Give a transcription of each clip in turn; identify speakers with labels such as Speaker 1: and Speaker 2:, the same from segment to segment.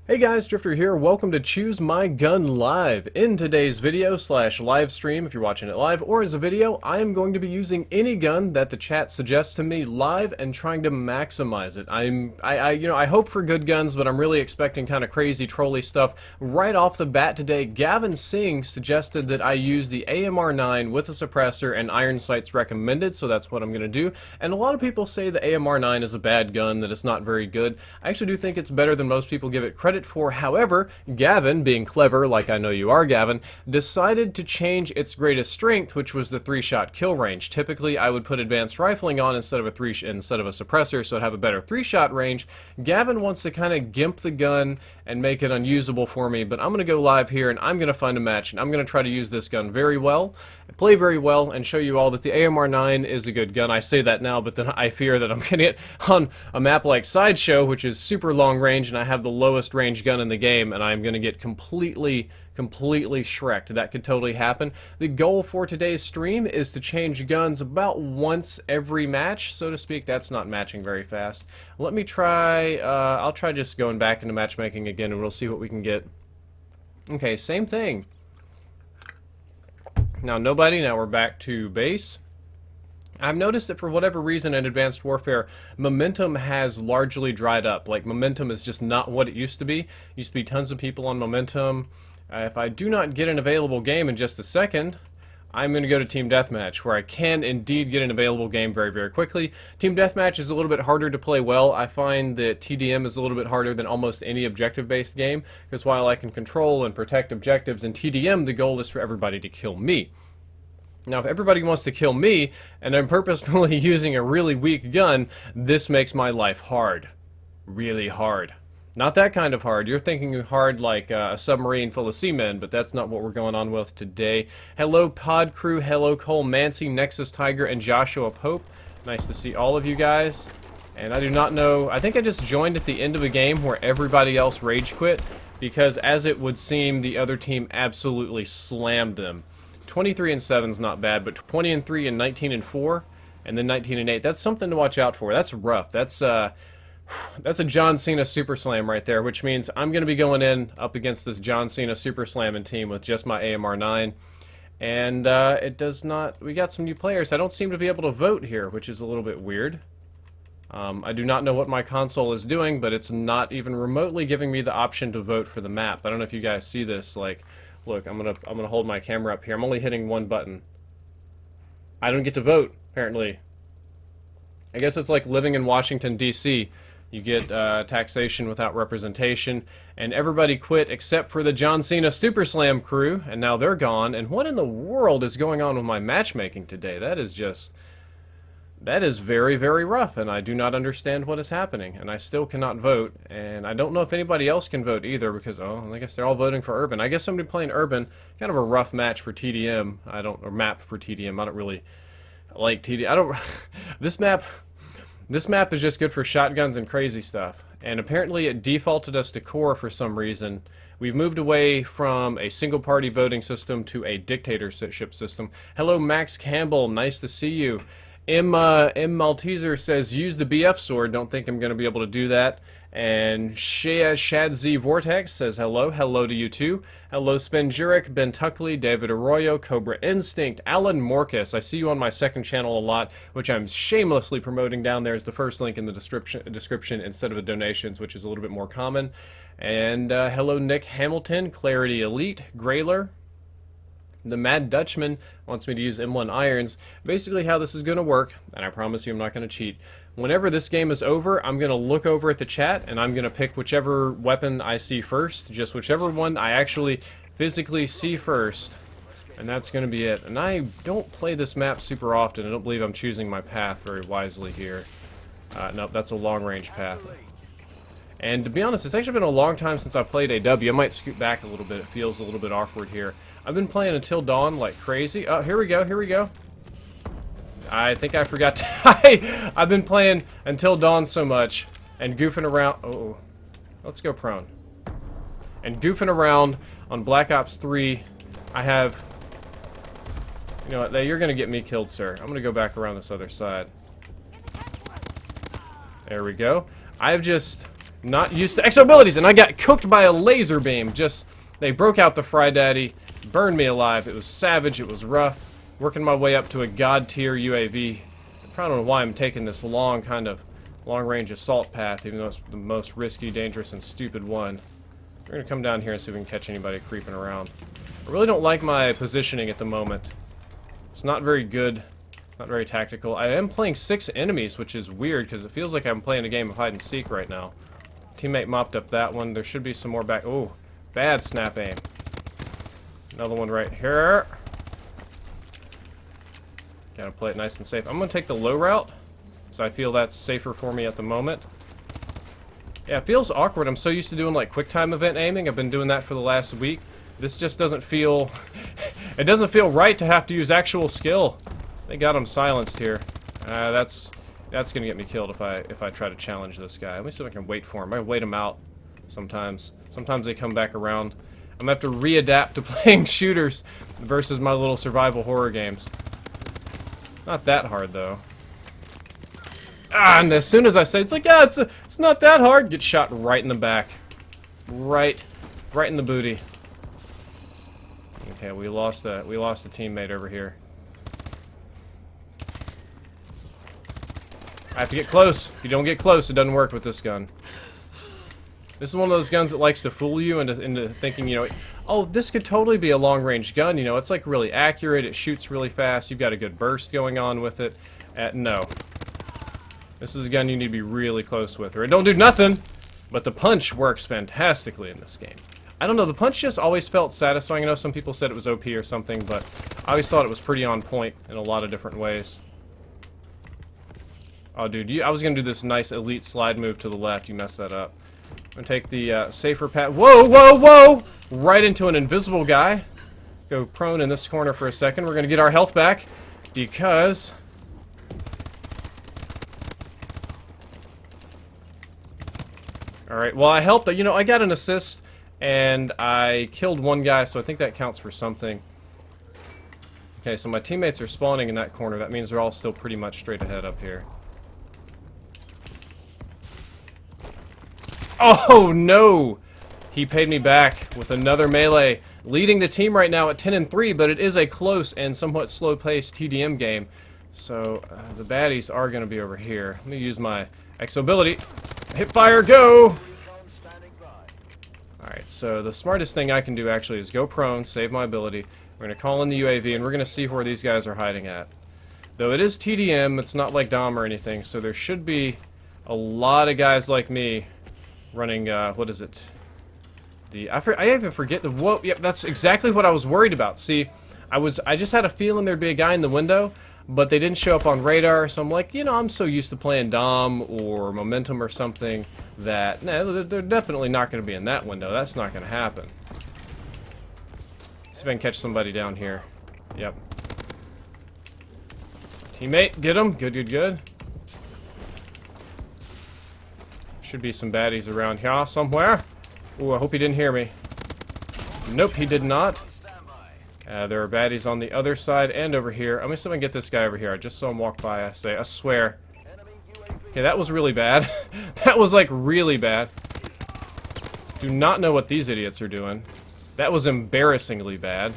Speaker 1: Hey guys, Drifter here. Welcome to Choose My Gun Live. In today's video / live stream, if you're watching it live or as a video, I am going to be using any gun that the chat suggests to me live and trying to maximize it. I hope for good guns, but I'm really expecting kind of crazy trolly stuff. Right off the bat today, Gavin Singh suggested that I use the AMR9 with a suppressor and iron sights recommended, so that's what I'm going to do. And a lot of people say the AMR9 is a bad gun, that it's not very good. I actually do think it's better than most people give it credit for. However, Gavin, being clever, like I know you are, Gavin, decided to change its greatest strength, which was the 3-shot kill range. Typically, I would put advanced rifling on instead of a suppressor, so it'd have a better 3-shot range. Gavin wants to kind of gimp the gun and make it unusable for me, but I'm going to go live here and I'm going to find a match, and I'm going to try to use this gun very well, play very well, and show you all that the AMR9 is a good gun. I say that now, but then I fear that I'm getting it on a map like Sideshow, which is super long range, and I have the lowest range gun in the game, and I'm going to get completely shreked. That could totally happen. The goal for today's stream is to change guns about once every match, so to speak. That's not matching very fast. Let me try, I'll try just going back into matchmaking again, and we'll see what we can get. Okay, same thing. Now nobody, now we're back to base. I've noticed that for whatever reason in Advanced Warfare, momentum has largely dried up. Like, momentum is just not what it used to be. Used to be tons of people on momentum. If I do not get an available game in just a second, I'm going to go to Team Deathmatch, where I can indeed get an available game very, very quickly. Team Deathmatch is a little bit harder to play well. I find that TDM is a little bit harder than almost any objective-based game, because while I can control and protect objectives in TDM, the goal is for everybody to kill me. Now, if everybody wants to kill me, and I'm purposefully using a really weak gun, this makes my life hard. Really hard. Not that kind of hard. You're thinking hard like a submarine full of seamen, but that's not what we're going on with today. Hello, Pod Crew. Hello, Cole Mancy, Nexus Tiger, and Joshua Pope. Nice to see all of you guys. And I do not know, I think I just joined at the end of a game where everybody else rage quit, because as it would seem, the other team absolutely slammed them. 23-7 is not bad, but 20-3 and 19-4, and then 19-8. That's something to watch out for. That's rough. That's a John Cena Super Slam right there, which means I'm going to be going in up against this John Cena Super Slamming team with just my AMR9. And it does not... We got some new players. I don't seem to be able to vote here, which is a little bit weird. I do not know what my console is doing, but it's not even remotely giving me the option to vote for the map. I don't know if you guys see this. Like, look, I'm gonna hold my camera up here. I'm only hitting one button. I don't get to vote, apparently. I guess it's like living in Washington, D.C. You get taxation without representation, and everybody quit except for the John Cena Super Slam crew, and now they're gone. And what in the world is going on with my matchmaking today? That is very, very rough, and I do not understand what is happening, and I still cannot vote, and I don't know if anybody else can vote either, because, oh, I guess they're all voting for Urban. I guess somebody playing Urban, kind of a rough match for TDM, or map for TDM. I don't really like TDM. This map is just good for shotguns and crazy stuff, and apparently it defaulted us to core for some reason. We've moved away from a single-party voting system to a dictatorship system. Hello, Max Campbell. Nice to see you. M. Malteser says, use the BF sword. Don't think I'm going to be able to do that. And Shadz Vortex says hello. Hello to you too. Hello, Spen Jurek, Ben Tuckley, David Arroyo, Cobra Instinct, Alan Morcus. I see you on my second channel a lot, which I'm shamelessly promoting down there as the first link in the description instead of the donations, which is a little bit more common. And hello, Nick Hamilton, Clarity Elite, Grayler. The Mad Dutchman wants me to use M1 irons. Basically how this is going to work, and I promise you I'm not going to cheat, whenever this game is over, I'm going to look over at the chat, and I'm going to pick whichever weapon I see first, just whichever one I actually physically see first, and that's going to be it. And I don't play this map super often. I don't believe I'm choosing my path very wisely here. Nope, that's a long-range path. And to be honest, it's actually been a long time since I played AW. I might scoot back a little bit. It feels a little bit awkward here. I've been playing Until Dawn like crazy. Oh, here we go, here we go. I think I forgot to... I've been playing Until Dawn so much and goofing around... Oh, let's go prone. And goofing around on Black Ops 3, I have... You know what, you're going to get me killed, sir. I'm going to go back around this other side. There we go. I've just Not used to exo abilities, and I got cooked by a laser beam. Just, they broke out the Fry Daddy, burned me alive. It was savage, it was rough. Working my way up to a god tier UAV. I don't know why I'm taking this long range assault path, even though it's the most risky, dangerous, and stupid one. We're gonna come down here and see if we can catch anybody creeping around. I really don't like my positioning at the moment. It's not very good, not very tactical. I am playing 6 enemies, which is weird because it feels like I'm playing a game of hide and seek right now. Teammate mopped up that one. There should be some more back. Oh, bad snap aim. Another one right here. Gotta play it nice and safe. I'm gonna take the low route, so I feel that's safer for me at the moment. Yeah, it feels awkward. I'm so used to doing like quick time event aiming. I've been doing that for the last week. This just doesn't feel... it doesn't feel right to have to use actual skill. They got him silenced here. That's gonna get me killed if I try to challenge this guy. Let me see if I can wait for him. I wait him out sometimes. Sometimes they come back around. I'm gonna have to readapt to playing shooters versus my little survival horror games. Not that hard though. Ah, and as soon as I say it's like, yeah, it's not that hard, get shot right in the back. Right in the booty. Okay, we lost a teammate over here. I have to get close. If you don't get close, it doesn't work with this gun. This is one of those guns that likes to fool you into thinking, you know, oh, this could totally be a long-range gun, you know, it's like really accurate, it shoots really fast, you've got a good burst going on with it. No. This is a gun you need to be really close with, or it don't do nothing, but the punch works fantastically in this game. I don't know, the punch just always felt satisfying. I know some people said it was OP or something, but I always thought it was pretty on point in a lot of different ways. Oh, dude, I was going to do this nice elite slide move to the left, you messed that up. I'm going to take the safer path. Whoa, whoa, whoa! Right into an invisible guy. Go prone in this corner for a second. We're going to get our health back because... Alright, well, I helped. You know, I got an assist and I killed one guy, so I think that counts for something. Okay, so my teammates are spawning in that corner. That means they're all still pretty much straight ahead up here. Oh, no! He paid me back with another melee, leading the team right now at 10-3, but it is a close and somewhat slow-paced TDM game. So, the baddies are going to be over here. Let me use my exo ability. Hit fire, go! Alright, so the smartest thing I can do actually is go prone, save my ability. We're going to call in the UAV, and we're going to see where these guys are hiding at. Though it is TDM, it's not like Dom or anything, so there should be a lot of guys like me running, what is it? I even forget the, whoa, yep, that's exactly what I was worried about. See, I just had a feeling there'd be a guy in the window, but they didn't show up on radar, so I'm like, you know, I'm so used to playing Dom or Momentum or something that, nah, they're definitely not going to be in that window. That's not going to happen. See if I can catch somebody down here. Yep. Teammate, get him. Good, good, good. Should be some baddies around here somewhere. Ooh, I hope he didn't hear me. Nope, he did not. There are baddies on the other side and over here. I'm going to see if I can get this guy over here. I just saw him walk by. I swear. Okay, that was really bad. That was like really bad. Do not know what these idiots are doing. That was embarrassingly bad.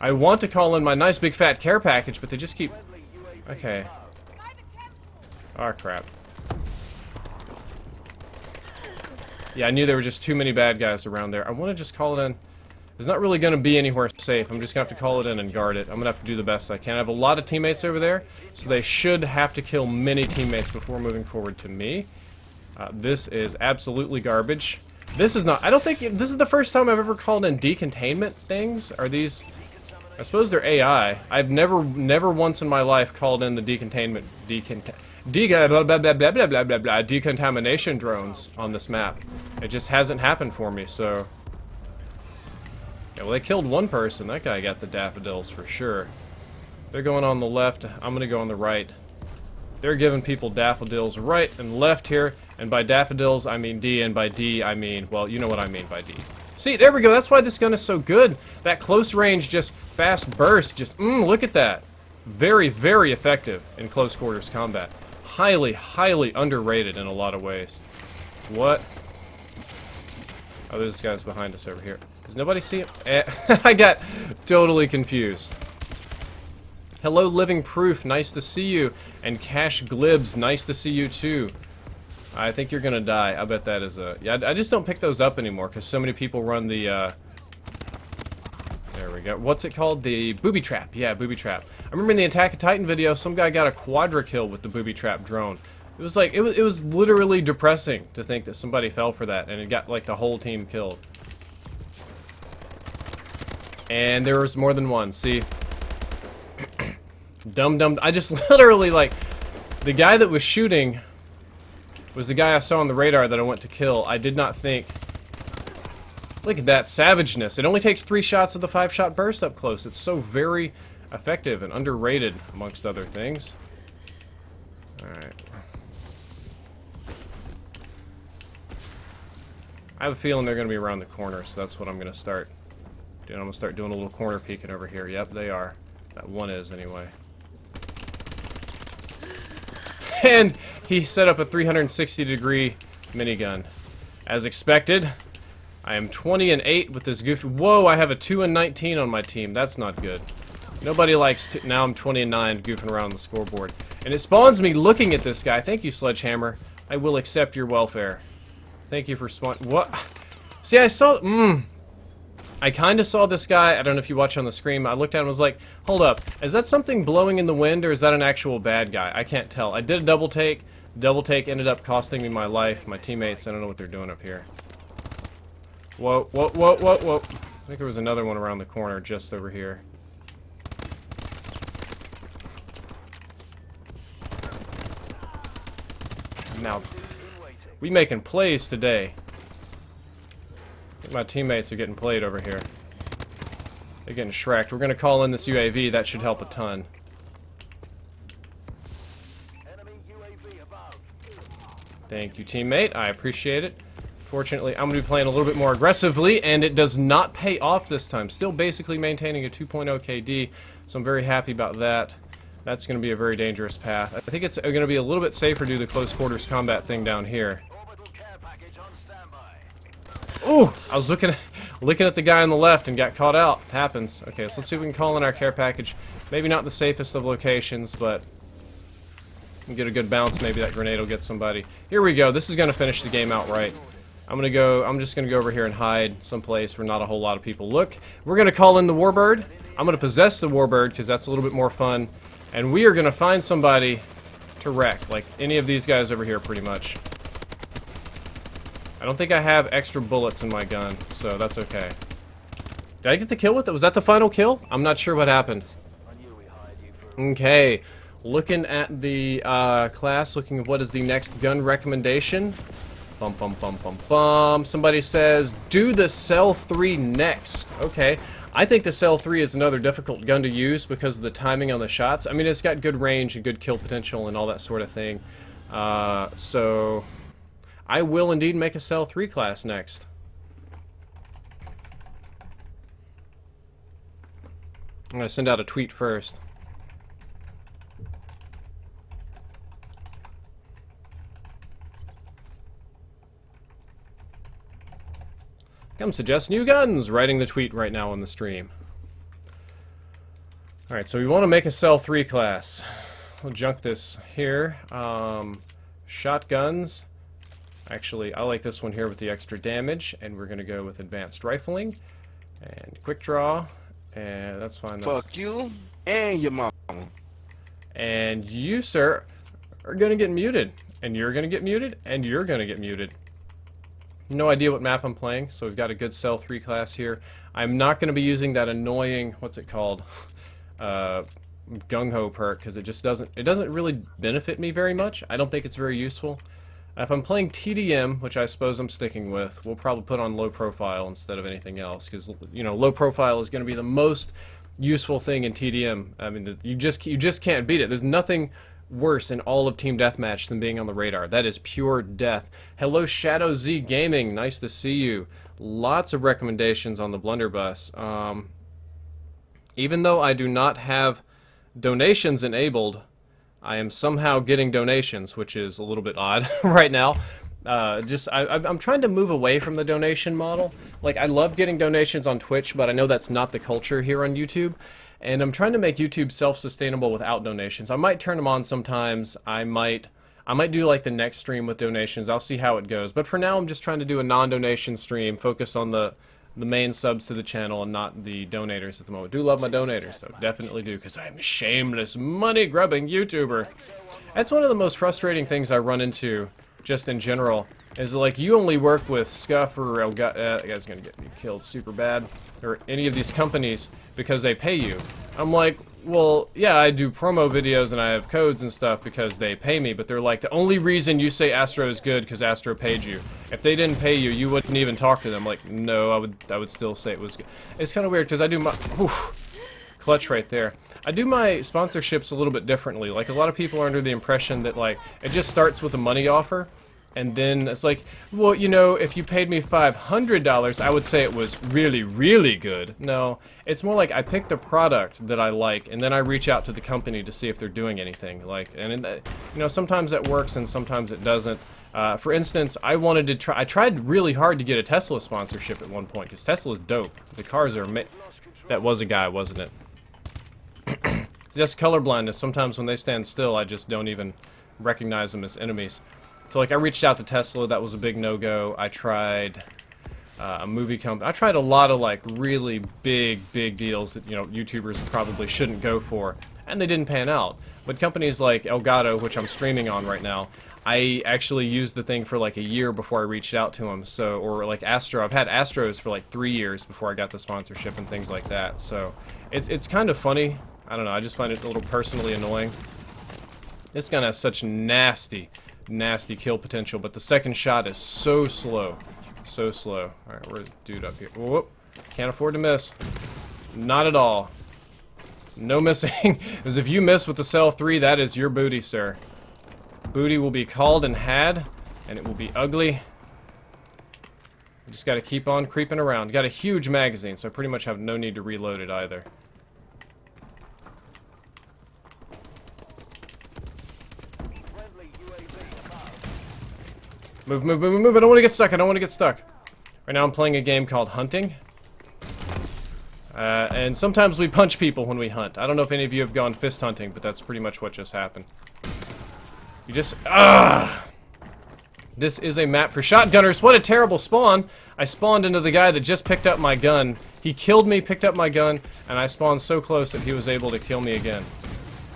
Speaker 1: I want to call in my nice big fat care package, but they just keep... Okay. Oh, crap. Yeah, I knew there were just too many bad guys around there. I want to just call it in. There's not really going to be anywhere safe. I'm just going to have to call it in and guard it. I'm going to have to do the best I can. I have a lot of teammates over there, so they should have to kill many teammates before moving forward to me. This is absolutely garbage. This is not... I don't think... This is the first time I've ever called in decontainment things. Are these... I suppose they're AI. I've never once in my life called in the decontainment... decontamination drones on this map. It just hasn't happened for me, so... Yeah, well, they killed one person. That guy got the daffodils for sure. They're going on the left. I'm going to go on the right. They're giving people daffodils right and left here. And by daffodils, I mean D. And by D, I mean, well, you know what I mean by D. See, there we go. That's why this gun is so good. That close range, just fast burst. Just, look at that. Very, very effective in close quarters combat. Highly, highly underrated in a lot of ways. What? Oh, there's guys behind us over here. Does nobody see him? I got totally confused. Hello, Living Proof. Nice to see you. And Cash Glibs. Nice to see you, too. I think you're gonna die. I bet that is a... Yeah, I just don't pick those up anymore, because so many people run the, There we go. What's it called? The booby trap. Yeah, booby trap. I remember in the Attack of Titan video, some guy got a quadra kill with the booby trap drone. It was like, it was literally depressing to think that somebody fell for that, and it got, like, the whole team killed. And there was more than one. See? Dumb. I just literally, like, the guy that was shooting was the guy I saw on the radar that I went to kill. I did not think... Look at that savageness. It only takes 3 shots of the 5-shot burst up close. It's so very effective and underrated, amongst other things. Alright. I have a feeling they're going to be around the corner, so that's what I'm going to start doing. I'm going to start doing a little corner peeking over here. Yep, they are. That one is, anyway. And he set up a 360-degree minigun. As expected, I am 20-8 with this goofy... Whoa, I have a 2-19 on my team. That's not good. Nobody likes... Now I'm 20-9 goofing around the scoreboard. And it spawns me looking at this guy. Thank you, Sledgehammer. I will accept your welfare. Thank you for spawn... What? See, I saw... I kind of saw this guy. I don't know if you watch on the screen. I looked at him and was like, hold up. Is that something blowing in the wind, or is that an actual bad guy? I can't tell. I did a double take. Double take ended up costing me my life. My teammates, I don't know what they're doing up here. Whoa. I think there was another one around the corner just over here. Now, we making plays today. I think my teammates are getting played over here. They're getting shreked. We're going to call in this UAV. That should help a ton. Thank you, teammate. I appreciate it. Fortunately, I'm going to be playing a little bit more aggressively, and it does not pay off this time. Still basically maintaining a 2.0 KD, so I'm very happy about that. That's going to be a very dangerous path. I think it's going to be a little bit safer to do the close quarters combat thing down here. Ooh! I was looking at the guy on the left and got caught out. It happens. Okay, so let's see if we can call in our care package. Maybe not the safest of locations, but we get a good bounce. Maybe that grenade will get somebody. Here we go. This is going to finish the game outright. I'm just going to go over here and hide someplace where not a whole lot of people look. We're going to call in the Warbird. I'm going to possess the Warbird because that's a little bit more fun. And we are going to find somebody to wreck, like any of these guys over here pretty much. I don't think I have extra bullets in my gun, so that's okay. Did I get the kill with it? Was that the final kill? I'm not sure what happened. Okay, looking at the class, looking at what is the next gun recommendation. Somebody says, do the Cell 3 next. Okay, I think the Cell 3 is another difficult gun to use because of the timing on the shots. I mean, it's got good range and good kill potential and all that sort of thing. So I will indeed make a Cell 3 class next. I'm going to send out a tweet first. Come suggest new guns! Writing the tweet right now on the stream. Alright, so we want to make a Cell 3 class. We'll junk this here. Shotguns. Actually, I like this one here with the extra damage, and we're going to go with advanced rifling and quick draw, and that's fine.
Speaker 2: Fuck you and your mama.
Speaker 1: And you, sir, are going to get muted, and you're going to get muted, and you're going to get muted. No idea what map I'm playing, so we've got a good Cell 3 class here. I'm not going to be using that annoying, what's it called, gung-ho perk, because it just doesn't really benefit me very much. I don't think it's very useful. If I'm playing TDM, which I suppose I'm sticking with, we'll probably put on low profile instead of anything else, because, you know, low profile is going to be the most useful thing in TDM. I mean, you just can't beat it. There's nothing worse in all of Team Deathmatch than being on the radar. That is pure death. Hello, Shadow Z Gaming. Nice to see you. Lots of recommendations on the Blunderbuss. Even though I do not have donations enabled, I am somehow getting donations, which is a little bit odd right now. I'm trying to move away from the donation model. Like, I love getting donations on Twitch, but I know that's not the culture here on YouTube. And I'm trying to make YouTube self-sustainable without donations. I might turn them on sometimes. I might do like the next stream with donations. I'll see how it goes. But for now, I'm just trying to do a non-donation stream, focus on the main subs to the channel and not the donators at the moment. Do love my donators, though. Definitely do, because I'm a shameless, money-grubbing YouTuber. That's one of the most frustrating things I run into, just in general, is like, you only work with Scuff or Elgato, that guy's gonna get me killed super bad, or any of these companies because they pay you. I'm like, well, yeah, I do promo videos and I have codes and stuff because they pay me, but they're like, the only reason you say Astro is good because Astro paid you. If they didn't pay you, you wouldn't even talk to them. Like, no, I would still say it was good. It's kind of weird because I do my, whew, clutch right there. I do my sponsorships a little bit differently. Like, a lot of people are under the impression that, like, it just starts with a money offer, and then it's like, well, you know, if you paid me $500, I would say it was really, really good. No, it's more like I pick the product that I like, and then I reach out to the company to see if they're doing anything. Like, and you know, sometimes that works, and sometimes it doesn't. For instance, I tried really hard to get a Tesla sponsorship at one point, because Tesla's dope. The cars are that was a guy, wasn't it? Just color blindness. Sometimes when they stand still, I just don't even recognize them as enemies. So, like, I reached out to Tesla. That was a big no-go. I tried a movie company. I tried a lot of, like, really big deals that, you know, YouTubers probably shouldn't go for, and they didn't pan out. But companies like Elgato, which I'm streaming on right now, I actually used the thing for like a year before I reached out to them. So, or like Astro, I've had Astros for like 3 years before I got the sponsorship and things like that. So, it's kind of funny. I don't know, I just find it a little personally annoying. This gun has such nasty kill potential, but the second shot is so slow. So slow. Alright, where's the dude up here? Whoop. Can't afford to miss. Not at all. No missing. Because if you miss with the cell 3, that is your booty, sir. Booty will be called and had, and it will be ugly. You just gotta keep on creeping around. Got a huge magazine, so I pretty much have no need to reload it either. Move, move, move, move. I don't want to get stuck. I don't want to get stuck. Right now I'm playing a game called Hunting. And sometimes we punch people when we hunt. I don't know if any of you have gone fist hunting, but that's pretty much what just happened. You just... This is a map for shotgunners. What a terrible spawn. I spawned into the guy that just picked up my gun. He killed me, picked up my gun, and I spawned so close that he was able to kill me again.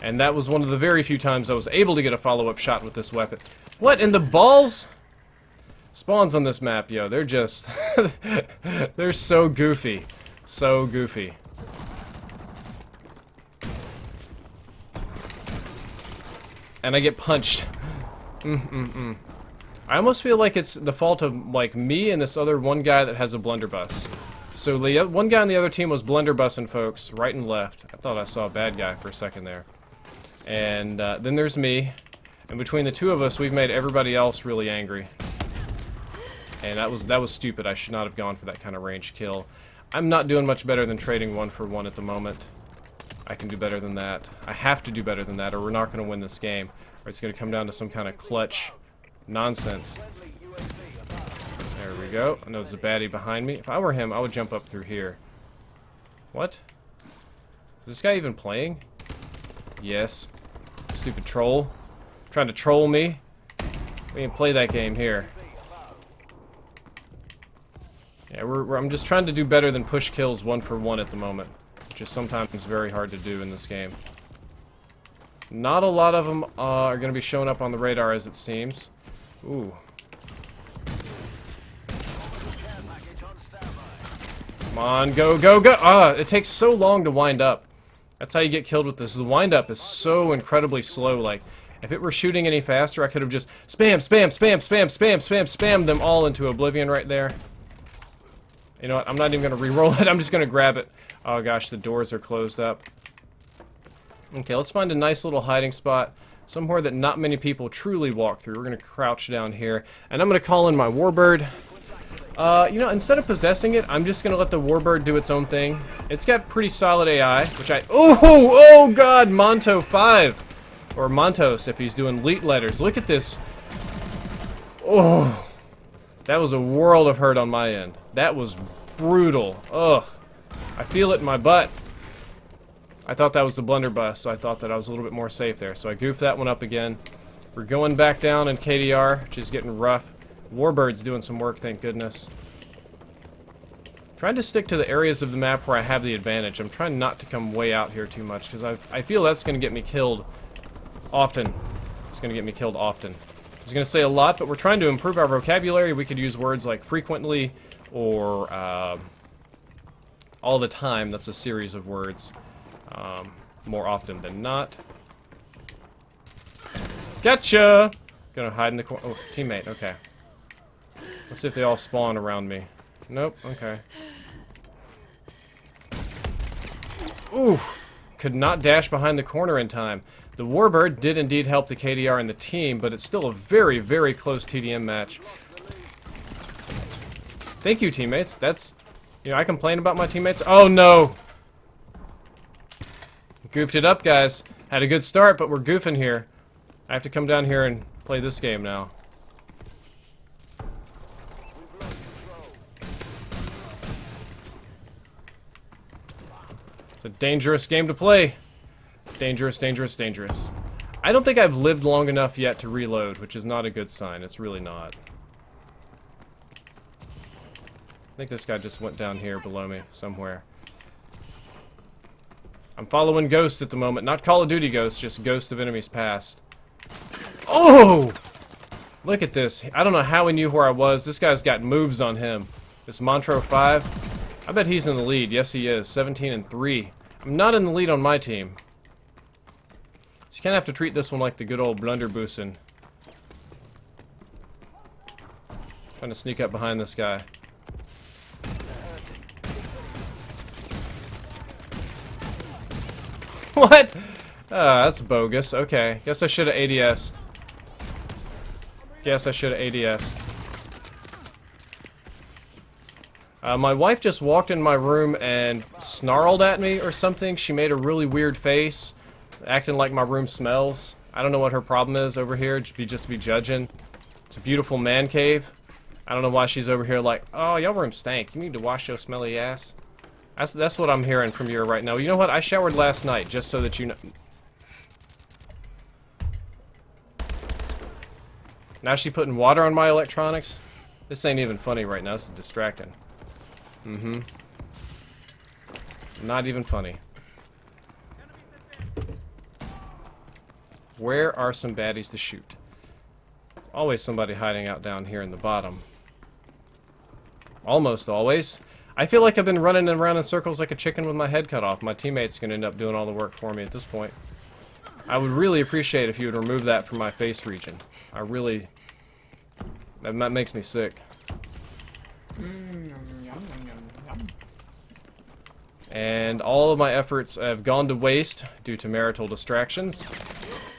Speaker 1: And that was one of the very few times I was able to get a follow-up shot with this weapon. What in the balls? Spawns on this map, yo, they're just... they're so goofy. So goofy. And I get punched. I almost feel like it's the fault of, like, me and this other one guy that has a blunderbuss. So the one guy on the other team was blunderbussing folks, right and left. I thought I saw a bad guy for a second there. And then there's me. And between the two of us, we've made everybody else really angry. And that was stupid. I should not have gone for that kind of range kill. I'm not doing much better than trading 1-for-1 at the moment. I can do better than that. I have to do better than that, or we're not going to win this game. Or it's going to come down to some kind of clutch nonsense. There we go. I know there's a baddie behind me. If I were him, I would jump up through here. What? Is this guy even playing? Yes. Stupid troll. Trying to troll me. We didn't play that game here. Yeah, I'm just trying to do better than push kills 1-for-1 at the moment. Which is sometimes very hard to do in this game. Not a lot of them are going to be showing up on the radar as it seems. Ooh. Come on, go, go, go! Ah, it takes so long to wind up. That's how you get killed with this. The wind up is so incredibly slow. Like, if it were shooting any faster, I could have just spammed them all into oblivion right there. You know what? I'm not even going to re-roll it. I'm just going to grab it. Oh gosh, the doors are closed up. Okay, let's find a nice little hiding spot. Somewhere that not many people truly walk through. We're going to crouch down here. And I'm going to call in my warbird. You know, instead of possessing it, I'm just going to let the warbird do its own thing. It's got pretty solid AI, which I... Oh god, Monto 5! Or Montos, if he's doing leet letters. Look at this. Oh, that was a world of hurt on my end. That was brutal. Ugh. I feel it in my butt. I thought that was the blunderbuss, so I thought that I was a little bit more safe there. So I goofed that one up again. We're going back down in KDR, which is getting rough. Warbird's doing some work, thank goodness. Trying to stick to the areas of the map where I have the advantage. I'm trying not to come way out here too much, because I feel that's going to get me killed often. It's going to get me killed often. I was going to say a lot, but we're trying to improve our vocabulary. We could use words like frequently or all the time. That's a series of words. More often than not. Gotcha! Gonna hide in the corner. Oh, teammate, okay. Let's see if they all spawn around me. Nope, okay. Ooh! Could not dash behind the corner in time. The Warbird did indeed help the KDR and the team, but it's still a very, very close TDM match. Thank you, teammates. That's... You know, I complain about my teammates. Oh, no! Goofed it up, guys. Had a good start, but we're goofing here. I have to come down here and play this game now. It's a dangerous game to play. Dangerous, dangerous, dangerous. I don't think I've lived long enough yet to reload, which is not a good sign. It's really not. I think this guy just went down here below me somewhere. I'm following Ghost at the moment. Not Call of Duty Ghost, just Ghost of Enemies Past. Oh! Look at this. I don't know how he knew where I was. This guy's got moves on him. This Montreux 5. I bet he's in the lead. Yes, he is. 17-3. I'm not in the lead on my team. So you kind of have to treat this one like the good old Blunderbuss. Trying to sneak up behind this guy. What? That's bogus. Okay. Guess I should have ADS'd. Guess I should have ADS'd. My wife just walked in my room and snarled at me or something. She made a really weird face, acting like my room smells. I don't know what her problem is over here. Just be judging. It's a beautiful man cave. I don't know why she's over here like, oh, your room stank. You need to wash your smelly ass. That's what I'm hearing from you right now. You know what? I showered last night, just so that you know. Now she putting water on my electronics? This ain't even funny right now. This is distracting. Mm-hmm. Not even funny. Where are some baddies to shoot? Always somebody hiding out down here in the bottom. Almost always. I feel like I've been running around in circles like a chicken with my head cut off. My teammate's gonna end up doing all the work for me at this point. I would really appreciate if you would remove that from my face region. I really... That makes me sick. And all of my efforts have gone to waste due to marital distractions.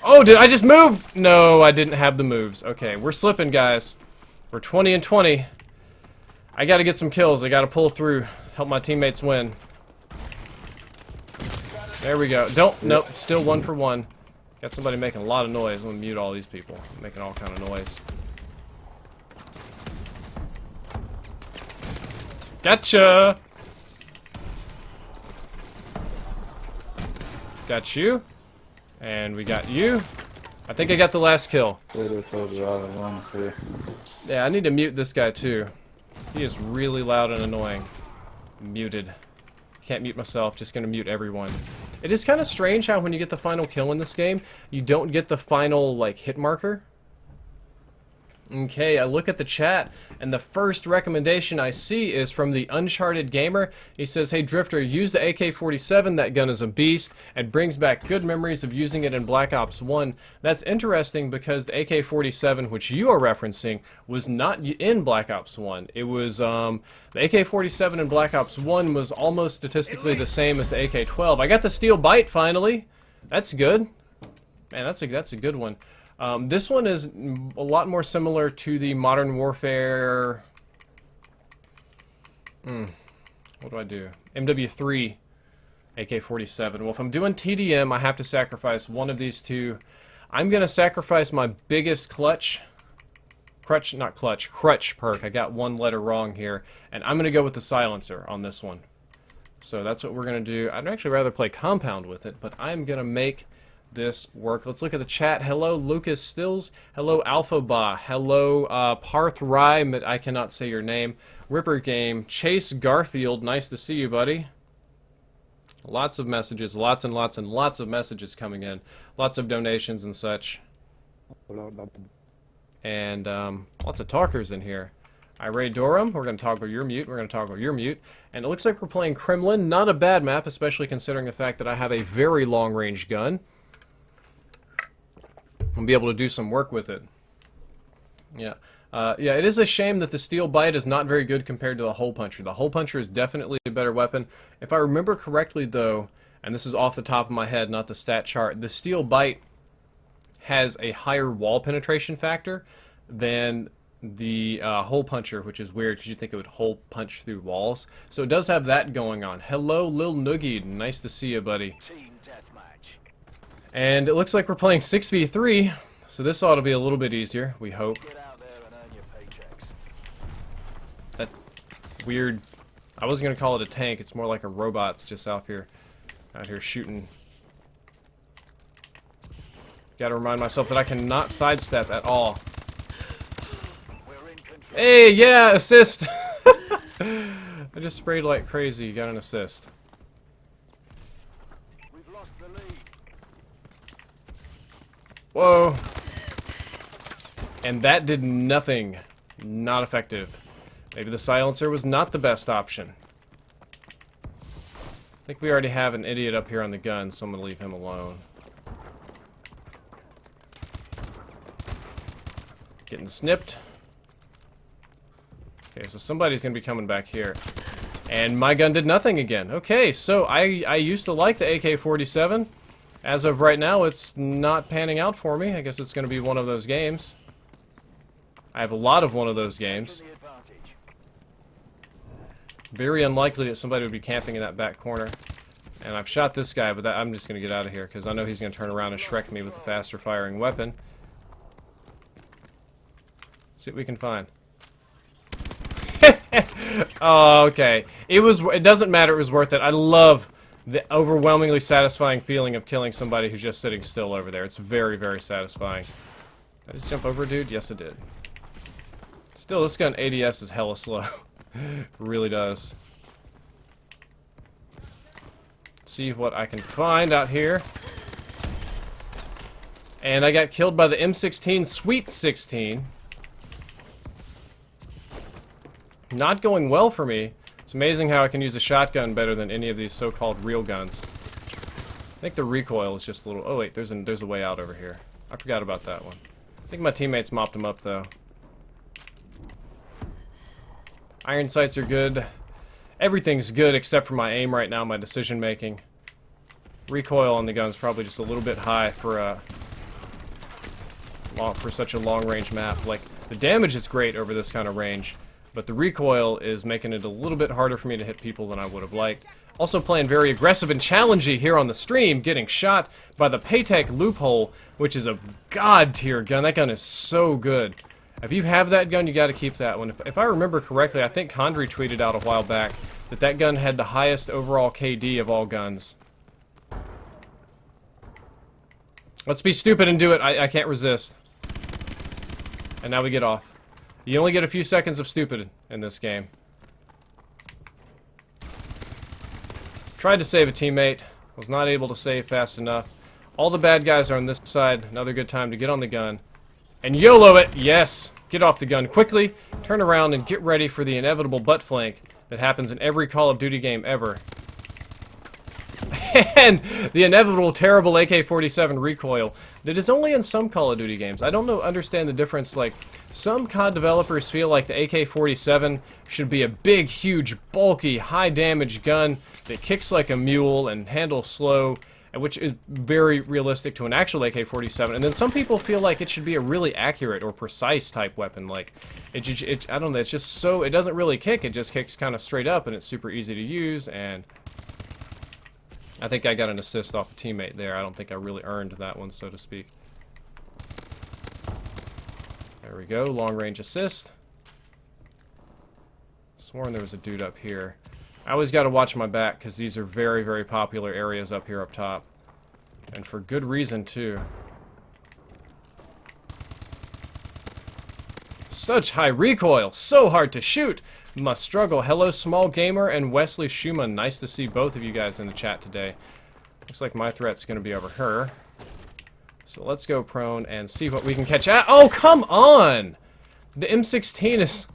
Speaker 1: Oh, did I just move? No, I didn't have the moves. Okay, we're slipping, guys. We're 20-20. I gotta get some kills. I gotta pull through. Help my teammates win. There we go. Nope. Still 1 for 1. Got somebody making a lot of noise. I'm gonna mute all these people. Making all kind of noise. Gotcha! Got you. And we got you. I think I got the last kill. Yeah, I need to mute this guy too. He is really loud and annoying. Muted. Can't mute myself, just gonna mute everyone. It is kind of strange how when you get the final kill in this game, you don't get the final, like, hit marker. Okay, I look at the chat, and the first recommendation I see is from the Uncharted Gamer. He says, hey Drifter, use the AK-47, that gun is a beast, and brings back good memories of using it in Black Ops 1. That's interesting because the AK-47, which you are referencing, was not in Black Ops 1. It was, the AK-47 in Black Ops 1 was almost statistically the same as the AK-12. I got the steel bite, finally. That's good. Man, that's a good one. This one is a lot more similar to the Modern Warfare... what do I do? MW3 AK-47. Well, if I'm doing TDM, I have to sacrifice one of these two. I'm going to sacrifice my biggest clutch crutch perk. I got one letter wrong here, and I'm gonna go with the silencer on this one. So that's what we're gonna do. I'd actually rather play compound with it, but I'm gonna make this work. Let's look at the chat. Hello, Lucas Stills. Hello, Alpha Ba. Hello, Parth Rai. I cannot say your name. Ripper Game. Chase Garfield. Nice to see you, buddy. Lots of messages. Lots and lots and lots of messages coming in. Lots of donations and such. And lots of talkers in here. Iray Dorum, we're going to toggle your mute, we're going to toggle your mute. And it looks like we're playing Kremlin. Not a bad map, especially considering the fact that I have a very long-range gun. I'll be able to do some work with it. Yeah. Yeah, it is a shame that the steel bite is not very good compared to the hole puncher. The hole puncher is definitely a better weapon. If I remember correctly, though, and this is off the top of my head, not the stat chart, the steel bite has a higher wall penetration factor than the hole puncher, which is weird because you'd think it would hole punch through walls. So it does have that going on. Hello, Lil Noogie. Nice to see you, buddy.
Speaker 3: Team deathmatch.
Speaker 1: And it looks like we're playing 6v3, so this ought to be a little bit easier, we hope.
Speaker 3: Get out there and earn your paychecks.
Speaker 1: That weird... I wasn't going to call it a tank, it's more like a robot's just out here shooting. Gotta remind myself that I cannot sidestep at all.
Speaker 3: We're in control.
Speaker 1: Hey, yeah, assist! I just sprayed like crazy, you got an assist.
Speaker 3: We've lost the lead.
Speaker 1: Whoa. And that did nothing. Not effective. Maybe the silencer was not the best option. I think we already have an idiot up here on the gun, so I'm going to leave him alone. Getting snipped. Okay, so somebody's going to be coming back here. And my gun did nothing again. Okay, so I used to like the AK-47. As of right now, it's not panning out for me. I guess it's going to be one of those games. I have a lot of one of those games.
Speaker 3: Taking the advantage.
Speaker 1: Very unlikely that somebody would be camping in that back corner. And I've shot this guy, but I'm just going to get out of here because I know he's going to turn around and Shrek me with a faster firing weapon. See what we can find. Oh, okay. It doesn't matter. It was worth it. I love the overwhelmingly satisfying feeling of killing somebody who's just sitting still over there. It's very, very satisfying. Did I just jump over a dude? Yes, I did. Still, this gun ADS is hella slow. It really does. See what I can find out here. And I got killed by the M16 Sweet 16. Not going well for me. It's amazing how I can use a shotgun better than any of these so-called real guns. I think the recoil is just a little... Oh wait, there's a way out over here. I forgot about that one. I think my teammates mopped him up though. Iron sights are good. Everything's good except for my aim right now, my decision making. Recoil on the gun's probably just a little bit high for such a long-range map. Like, the damage is great over this kind of range, but the recoil is making it a little bit harder for me to hit people than I would have liked. Also playing very aggressive and challenging here on the stream, getting shot by the Paytech Loophole, which is a god-tier gun. That gun is so good. If you have that gun, you got to keep that one. If I remember correctly, I think Condry tweeted out a while back that that gun had the highest overall KD of all guns. Let's be stupid and do it. I can't resist. And now we get off. You only get a few seconds of stupid in this game. Tried to save a teammate. Was not able to save fast enough. All the bad guys are on this side. Another good time to get on the gun. And YOLO it! Yes! Get off the gun quickly, turn around, and get ready for the inevitable butt flank that happens in every Call of Duty game ever. And the inevitable terrible AK-47 recoil that is only in some Call of Duty games. I don't understand the difference. Like, some COD developers feel like the AK-47 should be a big, huge, bulky, high-damage gun that kicks like a mule and handles slow, which is very realistic to an actual AK-47. And then some people feel like it should be a really accurate or precise type weapon. Like, I don't know, it's just so, it doesn't really kick, it just kicks kind of straight up, and it's super easy to use, and I think I got an assist off a teammate there. I don't think I really earned that one, so to speak. There we go, long range assist. Sworn there was a dude up here. I always got to watch my back because these are very, very popular areas up here up top. And for good reason, too. Such high recoil, so hard to shoot. Must struggle. Hello, Small Gamer and Wesley Schumann. Nice to see both of you guys in the chat today. Looks like my threat's going to be over her. So let's go prone and see what we can catch. Oh, come on! The M16 is...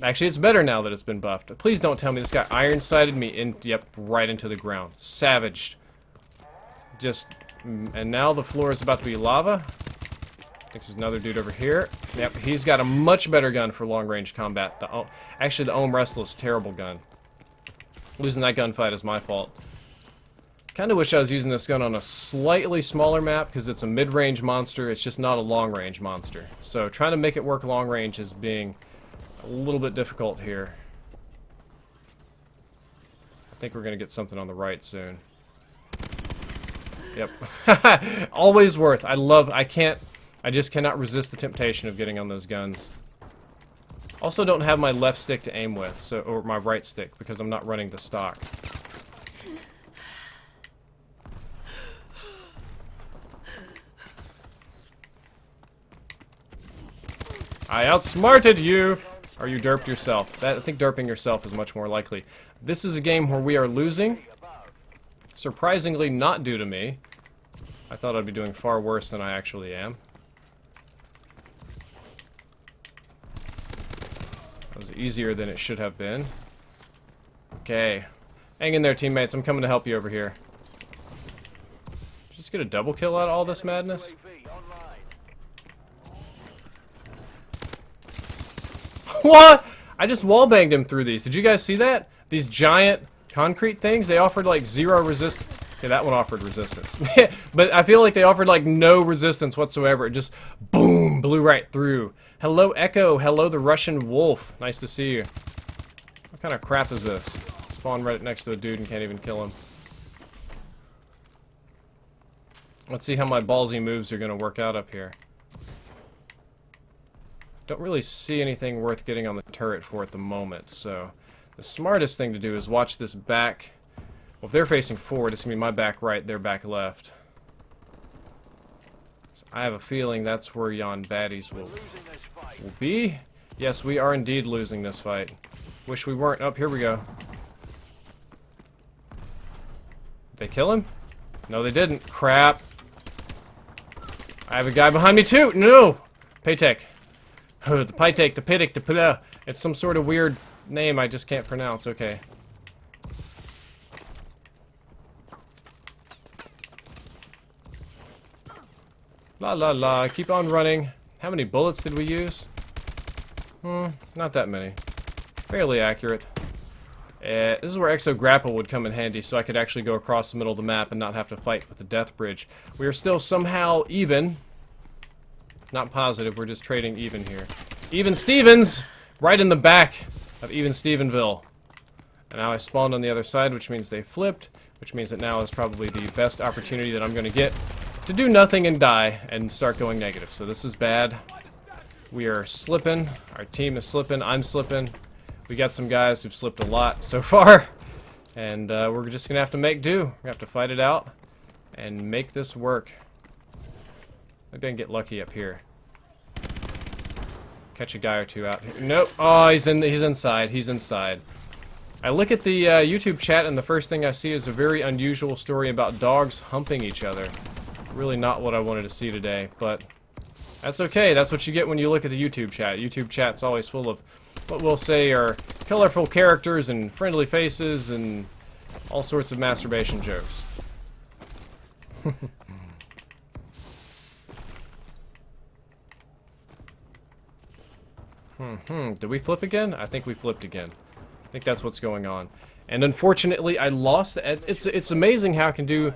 Speaker 1: Actually, it's better now that it's been buffed. Please don't tell me this guy iron-sighted me in... Yep, right into the ground. Savaged. Just... And now the floor is about to be lava. I think there's another dude over here. Yep, he's got a much better gun for long-range combat. Actually, the Ohm Restless, terrible gun. Losing that gunfight is my fault. Kind of wish I was using this gun on a slightly smaller map, because it's a mid-range monster, it's just not a long-range monster. So trying to make it work long-range is being a little bit difficult here. I think we're going to get something on the right soon. Yep. Always worth. I just cannot resist the temptation of getting on those guns. Also don't have my left stick to aim with, so or my right stick, because I'm not running the stock. I outsmarted you! Or you derped yourself. I think derping yourself is much more likely. This is a game where we are losing. Surprisingly not due to me. I thought I'd be doing far worse than I actually am. That was easier than it should have been. Okay. Hang in there, teammates. I'm coming to help you over here. Just get a double kill out of all this madness? What? I just wallbanged him through these. Did you guys see that? These giant concrete things, they offered like zero resistance. Okay, that one offered resistance. But I feel like they offered like no resistance whatsoever. It just, boom, blew right through. Hello, Echo. Hello, the Russian Wolf. Nice to see you. What kind of crap is this? Spawn right next to a dude and can't even kill him. Let's see how my ballsy moves are going to work out up here. Don't really see anything worth getting on the turret for at the moment, so the smartest thing to do is watch this back. Well, if they're facing forward, it's going to be my back right, their back left. So I have a feeling that's where yon baddies will be. Yes, we are indeed losing this fight. Wish we weren't. Oh, here we go. Did they kill him? No, they didn't. Crap. I have a guy behind me, too! No! Paytech. The Pytek, the Pitik, the Pula. It's some sort of weird name I just can't pronounce. Okay. La la la. Keep on running. How many bullets did we use? Not that many. Fairly accurate. This is where Exo Grapple would come in handy, so I could actually go across the middle of the map and not have to fight with the Death Bridge. We are still somehow even. Not positive, we're just trading even here. Even Stevens! Right in the back of Even Stevenville. And now I spawned on the other side, which means they flipped, which means that now is probably the best opportunity that I'm going to get to do nothing and die and start going negative. So this is bad. We are slipping. Our team is slipping. I'm slipping. We got some guys who've slipped a lot so far. And we're just going to have to make do. We're going to have to fight it out and make this work. Maybe I can get lucky up here. Catch a guy or two out here. Nope. Oh, he's inside. He's inside. I look at the YouTube chat and the first thing I see is a very unusual story about dogs humping each other. Really not what I wanted to see today, but that's okay. That's what you get when you look at the YouTube chat. YouTube chat's always full of what we'll say are colorful characters and friendly faces and all sorts of masturbation jokes. Did we flip again? I think we flipped again. I think that's what's going on. And unfortunately, I lost. It's amazing how I can do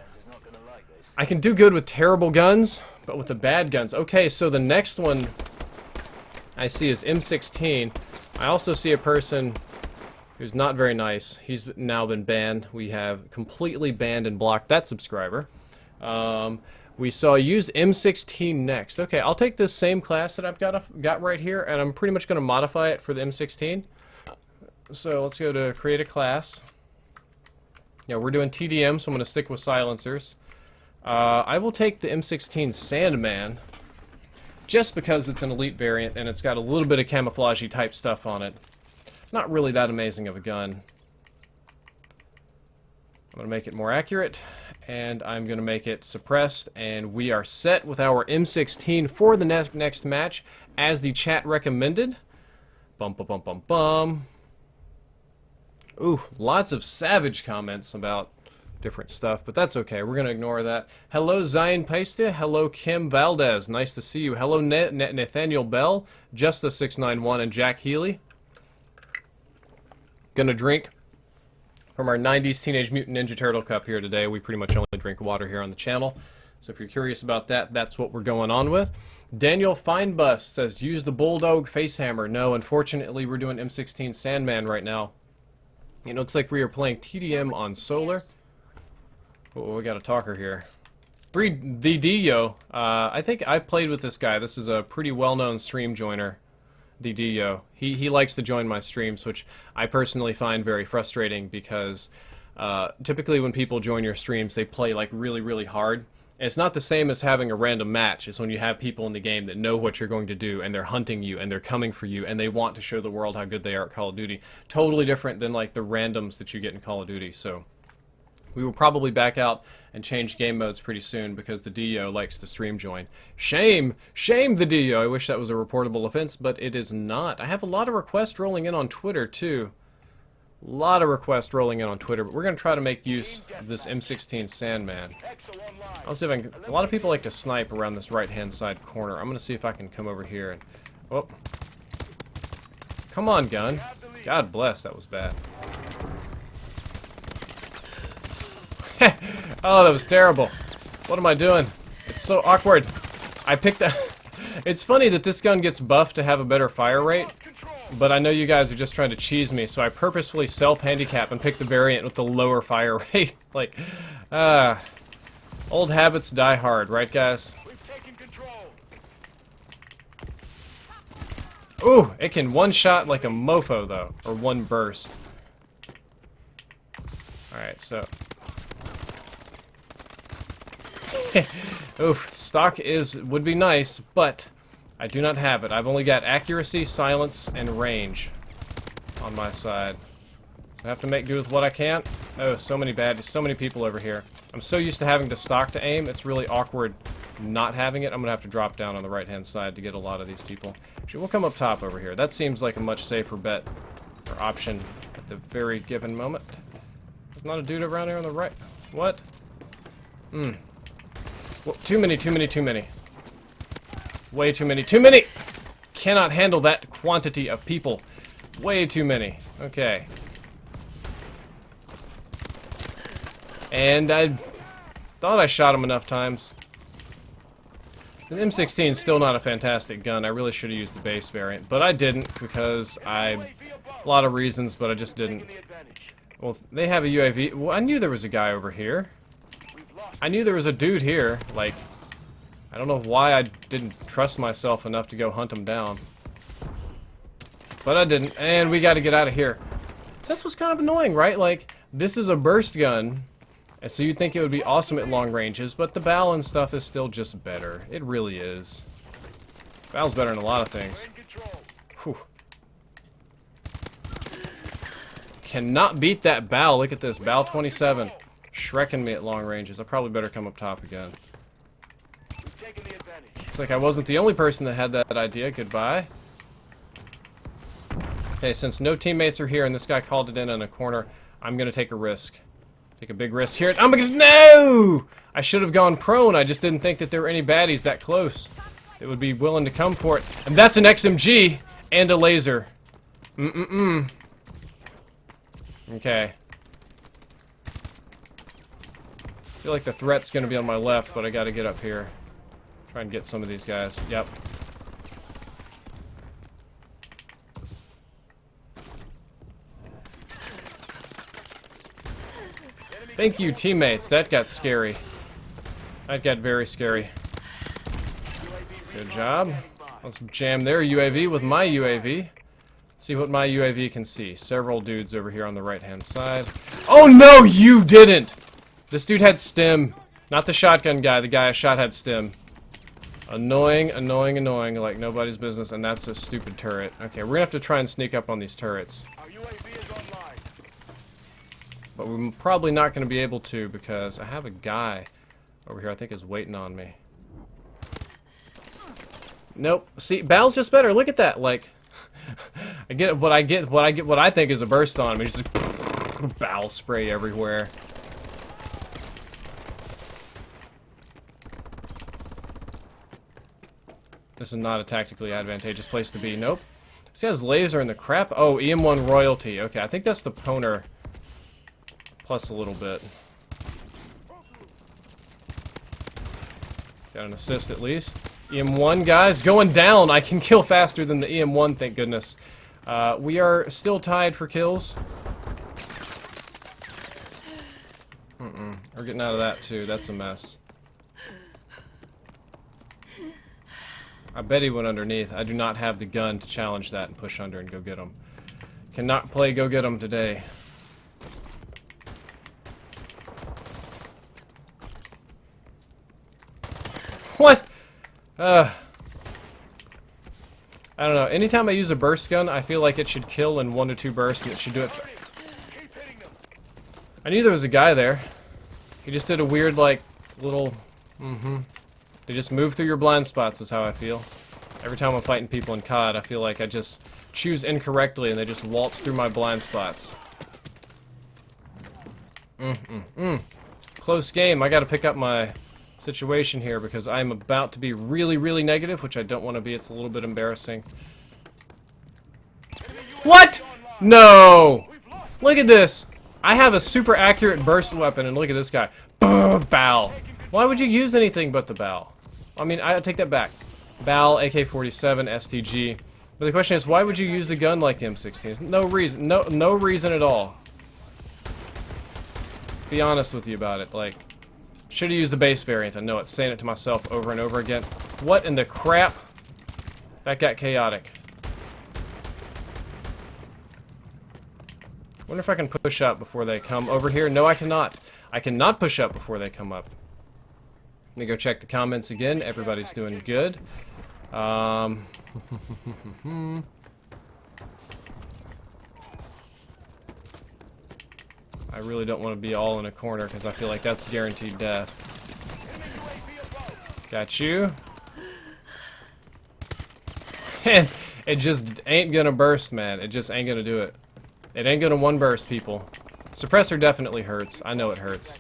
Speaker 1: good with terrible guns, but with the bad guns. Okay, so the next one I see is M16. I also see a person who's not very nice. He's now been banned. We have completely banned and blocked that subscriber. We saw use M16 next. Okay, I'll take this same class that I've got right here, and I'm pretty much going to modify it for the M16. So let's go to create a class. Yeah, we're doing TDM, so I'm going to stick with silencers. I will take the M16 Sandman, just because it's an elite variant and it's got a little bit of camouflagey type stuff on it. Not really that amazing of a gun. I'm going to make it more accurate, and I'm going to make it suppressed, and we are set with our M16 for the next match, as the chat recommended. Bum bum bum bum bum. Ooh, lots of savage comments about different stuff, but that's okay. We're going to ignore that. Hello, Zion Paista. Hello, Kim Valdez. Nice to see you. Hello, Nathaniel Bell, Justa691, and Jack Healy. Gonna drink from our 90s Teenage Mutant Ninja Turtle cup here today. We pretty much only drink water here on the channel. So if you're curious about that, that's what we're going on with. Daniel Feinbus says, use the Bulldog Facehammer. No, unfortunately, we're doing M16 Sandman right now. It looks like we are playing TDM on Solar. Oh, we got a talker here. The Dio. I think I played with this guy. This is a pretty well-known stream joiner. The Dio. He likes to join my streams, which I personally find very frustrating because typically when people join your streams, they play like really, really hard. And it's not the same as having a random match. It's when you have people in the game that know what you're going to do, and they're hunting you, and they're coming for you, and they want to show the world how good they are at Call of Duty. Totally different than like the randoms that you get in Call of Duty. So we will probably back out and change game modes pretty soon because the Dio likes to stream join. Shame! Shame the Dio! I wish that was a reportable offense, but it is not. I have a lot of requests rolling in on Twitter, too. A lot of requests rolling in on Twitter, but we're going to try to make use of this M16 Sandman. I'll see if I can... A lot of people like to snipe around this right-hand side corner. I'm going to see if I can come over here and... Oh. Come on, gun. God bless, that was bad. Oh, that was terrible. What am I doing? It's so awkward. I picked that. It's funny that this gun gets buffed to have a better fire rate, but I know you guys are just trying to cheese me, so I purposefully self-handicap and pick the variant with the lower fire rate. Like, old habits die hard, right, guys? Ooh, it can one-shot like a mofo, though, or one burst. Alright, so... Oof, stock would be nice, but I do not have it. I've only got accuracy, silence, and range on my side. I have to make do with what I can. Oh, so many people over here. I'm so used to having the stock to aim, it's really awkward not having it. I'm gonna have to drop down on the right-hand side to get a lot of these people. Actually, we'll come up top over here. That seems like a much safer bet or option at the very given moment. There's not a dude around here on the right. What? Hmm. Well, too many. Way too many. Cannot handle that quantity of people. Way too many. Okay. And I thought I shot him enough times. The M16 is still not a fantastic gun. I really should have used the base variant, but I didn't because a lot of reasons, but I just didn't. Well, they have a UAV. Well, I knew there was a guy over here. I knew there was a dude here, like, I don't know why I didn't trust myself enough to go hunt him down. But I didn't, and we gotta get out of here. So that's what's kind of annoying, right? Like, this is a burst gun, and so you'd think it would be awesome at long ranges, but the bow and stuff is still just better. It really is. Bow's better than a lot of things. Whew. Cannot beat that bow. Look at this, bow 27. Shrekking me at long ranges. I probably better come up top again. Looks like I wasn't the only person that had that idea. Goodbye. Okay, since no teammates are here and this guy called it in a corner, I'm gonna take a risk. Take a big risk here. I'm gonna... No! I should have gone prone. I just didn't think that there were any baddies that close that would be willing to come for it. And that's an XMG and a laser. Okay. I feel like the threat's gonna be on my left, but I gotta get up here. Try and get some of these guys. Yep. Thank you, teammates. That got scary. That got very scary. Good job. Let's jam their UAV with my UAV. See what my UAV can see. Several dudes over here on the right-hand side. Oh no, you didn't! This dude had stim. Not the shotgun guy. The guy I shot had stim. Annoying, annoying, annoying, like nobody's business, and that's a stupid turret. Okay, we're gonna have to try and sneak up on these turrets.
Speaker 3: Our UAV is online.
Speaker 1: But we're probably not gonna be able to because I have a guy over here I think is waiting on me. Nope. See, Bal's just better. Look at that. Like, I get what I think is a burst on him. He's just like, Bal spray everywhere. This is not a tactically advantageous place to be. Nope. This guy's laser in the crap. Oh, EM1 royalty. Okay, I think that's the Poner. Plus a little bit. Got an assist at least. EM1, guys, going down. I can kill faster than the EM1, thank goodness. We are still tied for kills. We're getting out of that too. That's a mess. I bet he went underneath. I do not have the gun to challenge that and push under and go get him. Cannot play go get him today. What? I don't know. Anytime I use a burst gun, I feel like it should kill in 1 to 2 bursts, and it should do it. I knew there was a guy there. He just did a weird, like, little... They just move through your blind spots, is how I feel. Every time I'm fighting people in COD, I feel like I just choose incorrectly, and they just waltz through my blind spots. Close game. I gotta pick up my situation here because I'm about to be really, really negative, which I don't want to be. It's a little bit embarrassing. What? No! Look at this! I have a super accurate burst weapon, and look at this guy. Bal. Why would you use anything but the Bal? I mean, I take that back. Bal, AK-47, STG. But the question is, why would you use a gun like the M16? No reason. No reason at all. Be honest with you about it. Like, should have used the base variant. I know it. Saying it to myself over and over again. What in the crap? That got chaotic. Wonder if I can push up before they come over here. No, I cannot. I cannot push up before they come up. Let me go check the comments again. Everybody's doing good. I really don't want to be all in a corner because I feel like that's guaranteed death. Got you. And it just ain't gonna burst, man. It just ain't gonna do it. It ain't gonna one burst, people. Suppressor definitely hurts. I know it hurts.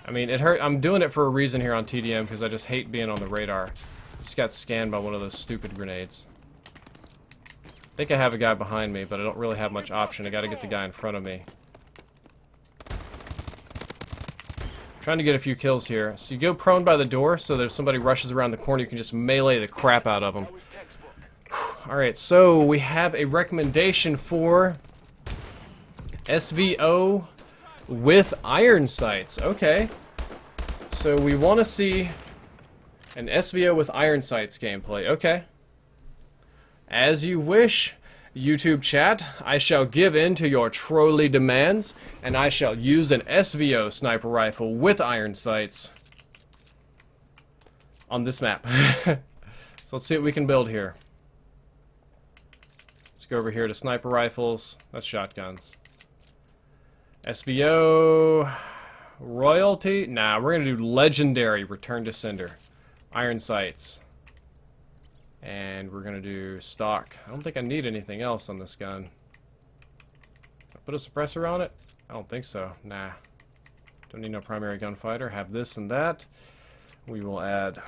Speaker 1: I mean, it hurt. I'm doing it for a reason here on TDM because I just hate being on the radar. Just got scanned by one of those stupid grenades. I think I have a guy behind me, but I don't really have much option. I gotta get the guy in front of me. Trying to get a few kills here. So you go prone by the door, so that if somebody rushes around the corner, you can just melee the crap out of them. Alright, so we have a recommendation for SVO with iron sights. Okay. So we want to see an SVO with iron sights gameplay. Okay. As you wish, YouTube chat. I shall give in to your trolley demands, and I shall use an SVO sniper rifle with iron sights on this map. So let's see what we can build here. Let's go over here to sniper rifles. That's shotguns. SVO royalty. Nah, we're gonna do legendary return to sender. Iron sights. And we're gonna do stock. I don't think I need anything else on this gun. Put a suppressor on it? I don't think so. Nah. Don't need no primary gunfighter. Have this and that. We will add.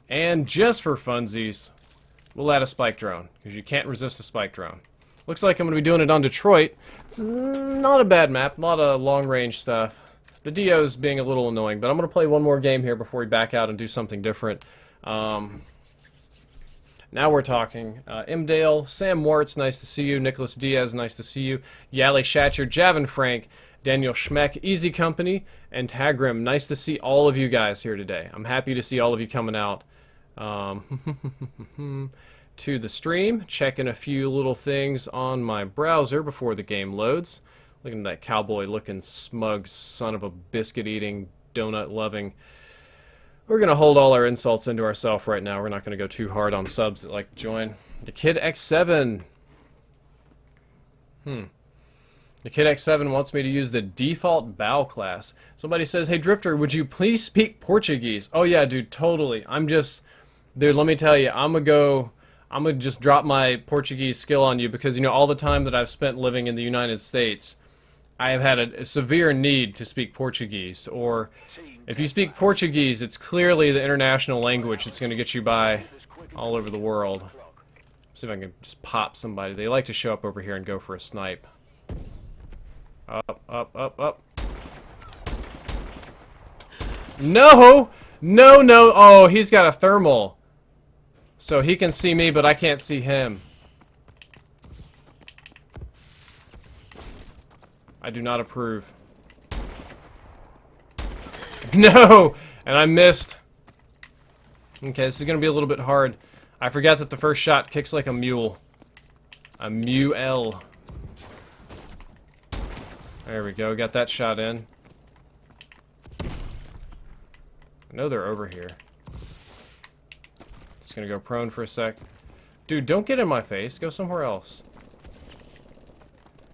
Speaker 1: And just for funsies, we'll add a spike drone, because you can't resist a spike drone. Looks like I'm going to be doing it on Detroit. It's not a bad map, a lot of long-range stuff. The DO's being a little annoying, but I'm going to play one more game here before we back out and do something different. Now we're talking. M. Dale, Sam Wartz, nice to see you. Nicholas Diaz, nice to see you. Yali Shatcher, Javin Frank, Daniel Schmeck, Easy Company, and Tagrim. Nice to see all of you guys here today. I'm happy to see all of you coming out to the stream, checking a few little things on my browser before the game loads. Looking at that cowboy-looking, smug son of a biscuit-eating, donut-loving. We're going to hold all our insults into ourselves right now. We're not going to go too hard on subs that like to join. The Kid X7. The Kid X7 wants me to use the default bow class. Somebody says, hey Drifter, would you please speak Portuguese? Oh yeah, dude, totally. Dude, let me tell you, I'm gonna just drop my Portuguese skill on you because, you know, all the time that I've spent living in the United States, I have had a severe need to speak Portuguese. Or if you speak Portuguese, it's clearly the international language that's going to get you by all over the world. See if I can just pop somebody. They like to show up over here and go for a snipe. Up, up, up, up. No! No, no! Oh, he's got a thermal. So he can see me, but I can't see him. I do not approve. No! And I missed. Okay, this is going to be a little bit hard. I forgot that the first shot kicks like a mule. A mule. There we go, got that shot in. I know they're over here. Just gonna go prone for a sec. Dude, don't get in my face. Go somewhere else.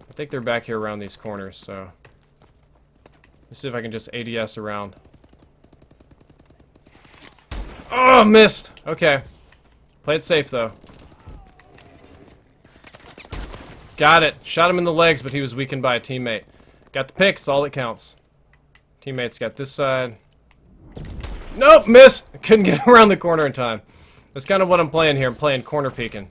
Speaker 1: I think they're back here around these corners, so... Let's see if I can just ADS around. Oh, missed! Okay. Play it safe, though. Got it. Shot him in the legs, but he was weakened by a teammate. Got the pick, it's all that counts. Teammates got this side. Nope, missed! Couldn't get around the corner in time. That's kind of what I'm playing here. I'm playing corner peeking.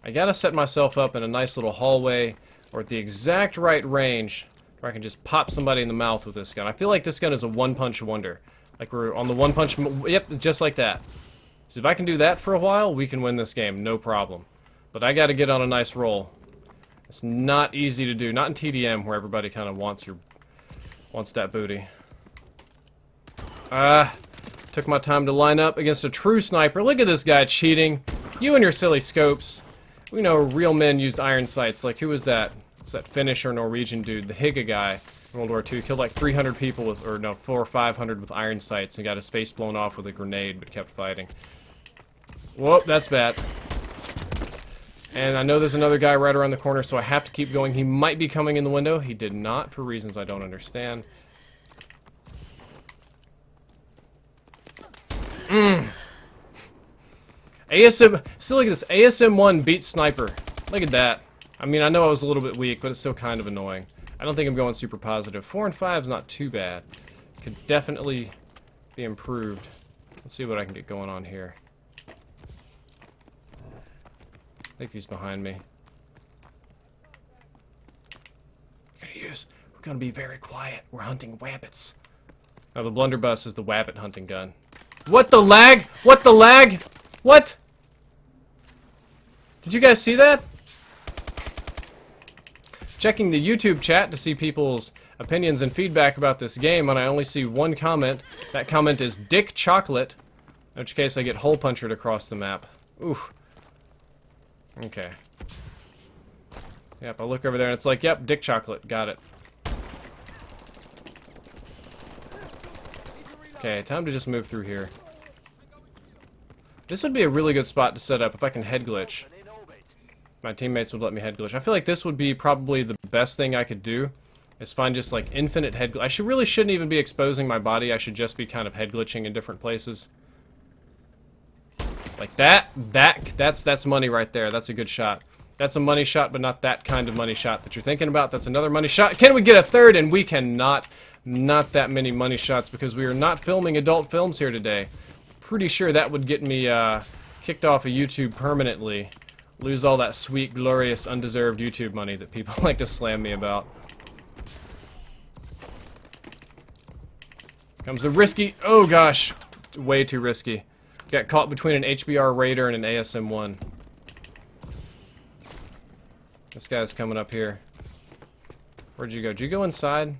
Speaker 1: I gotta set myself up in a nice little hallway or at the exact right range where I can just pop somebody in the mouth with this gun. I feel like this gun is a one-punch wonder. Like we're on the one-punch... Yep, just like that. So if I can do that for a while, we can win this game, no problem. But I gotta get on a nice roll. It's not easy to do. Not in TDM where everybody kind of wants that booty. Took my time to line up against a true sniper. Look at this guy cheating. You and your silly scopes. We know real men used iron sights. Like, who was that? Was that Finnish or Norwegian dude? The Higa guy in World War II. Killed like 300 people with, or no, 400 or 500 with iron sights and got his face blown off with a grenade, but kept fighting. Whoop, that's bad. And I know there's another guy right around the corner, so I have to keep going. He might be coming in the window. He did not, for reasons I don't understand. ASM, still look at this. ASM1 beats Sniper. Look at that. I mean, I know I was a little bit weak, but it's still kind of annoying. I don't think I'm going super positive. 4 and 5 is not too bad. Could definitely be improved. Let's see what I can get going on here. I think he's behind me. We're gonna be very quiet. We're hunting wabbits. Now the Blunderbuss is the wabbit hunting gun. What the lag? What the lag? What? Did you guys see that? Checking the YouTube chat to see people's opinions and feedback about this game, and I only see one comment. That comment is Dick Chocolate, in which case I get hole punchered across the map. Oof. Okay. Yep, I look over there and it's like, yep, Dick Chocolate, got it. Okay, time to just move through here. This would be a really good spot to set up if I can head glitch. My teammates would let me head glitch. I feel like this would be probably the best thing I could do, is find just like infinite head glitch. I shouldn't even be exposing my body. I should just be kind of head glitching in different places. Like that's money right there. That's a good shot. That's a money shot, but not that kind of money shot that you're thinking about. That's another money shot. Can we get a third? And we cannot. Not that many money shots because we are not filming adult films here today. Pretty sure that would get me kicked off of YouTube permanently. Lose all that sweet, glorious, undeserved YouTube money that people like to slam me about. Comes the risky. Oh gosh, way too risky. Got caught between an HBR Raider and an ASM-1. This guy's coming up here. Where'd you go? Did you go inside?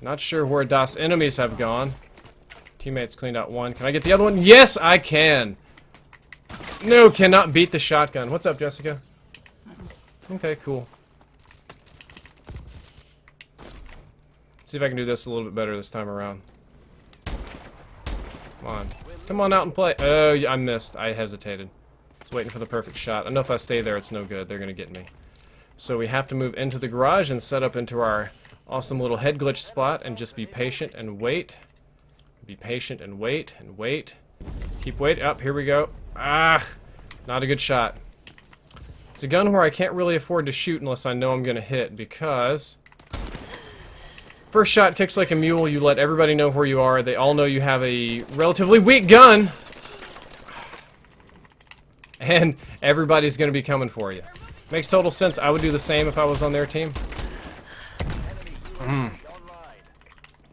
Speaker 1: Not sure where DOS enemies have gone. Teammates cleaned out one. Can I get the other one? Yes, I can! No, cannot beat the shotgun. What's up, Jessica? Okay, cool. See if I can do this a little bit better this time around. Come on. Come on out and play. Oh, yeah, I missed. I hesitated. I was waiting for the perfect shot. I know if I stay there, it's no good. They're going to get me. So we have to move into the garage and set up into our awesome little head glitch spot and just be patient and wait. Be patient and wait and wait. Keep waiting. Up, here we go. Ah! Not a good shot. It's a gun where I can't really afford to shoot unless I know I'm going to hit because... First shot kicks like a mule. You let everybody know where you are. They all know you have a relatively weak gun. And everybody's going to be coming for you. Makes total sense. I would do the same if I was on their team.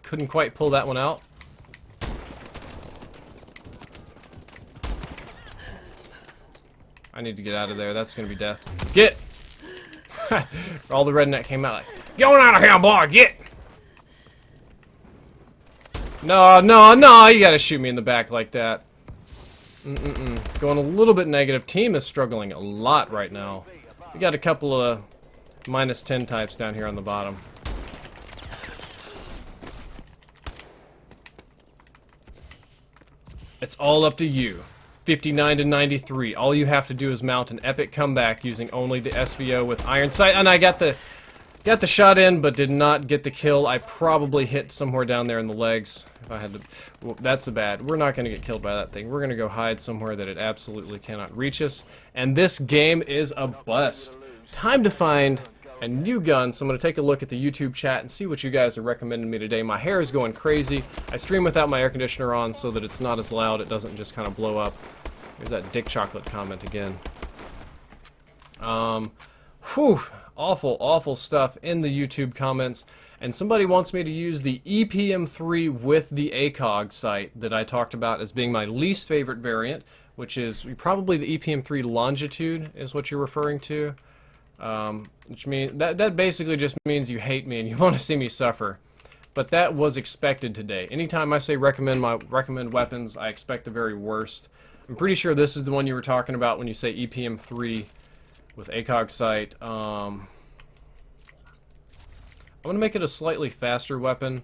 Speaker 1: Couldn't quite pull that one out. I need to get out of there. That's going to be death. Get! All the redneck came out like, going out of here, boy, get! No, no, no, you gotta shoot me in the back like that. Going a little bit negative. Team is struggling a lot right now. We got a couple of -10 types down here on the bottom. It's all up to you. 59 to 93. All you have to do is mount an epic comeback using only the SVO with iron sight. And I got the shot in, but did not get the kill. I probably hit somewhere down there in the legs. If I had to, well, that's bad. We're not going to get killed by that thing. We're going to go hide somewhere that it absolutely cannot reach us. And this game is a bust. Time to find a new gun. So I'm going to take a look at the YouTube chat and see what you guys are recommending me today. My hair is going crazy. I stream without my air conditioner on so that it's not as loud. It doesn't just kind of blow up. There's that Dick Chocolate comment again. Whew. Awful, awful stuff in the YouTube comments. And somebody wants me to use the EPM3 with the ACOG sight that I talked about as being my least favorite variant, which is probably the EPM3 Longitude is what you're referring to. Which means that basically just means you hate me and you want to see me suffer. But that was expected today. Anytime I say recommend weapons, I expect the very worst. I'm pretty sure this is the one you were talking about when you say EPM3 with ACOG sight. I'm going to make it a slightly faster weapon,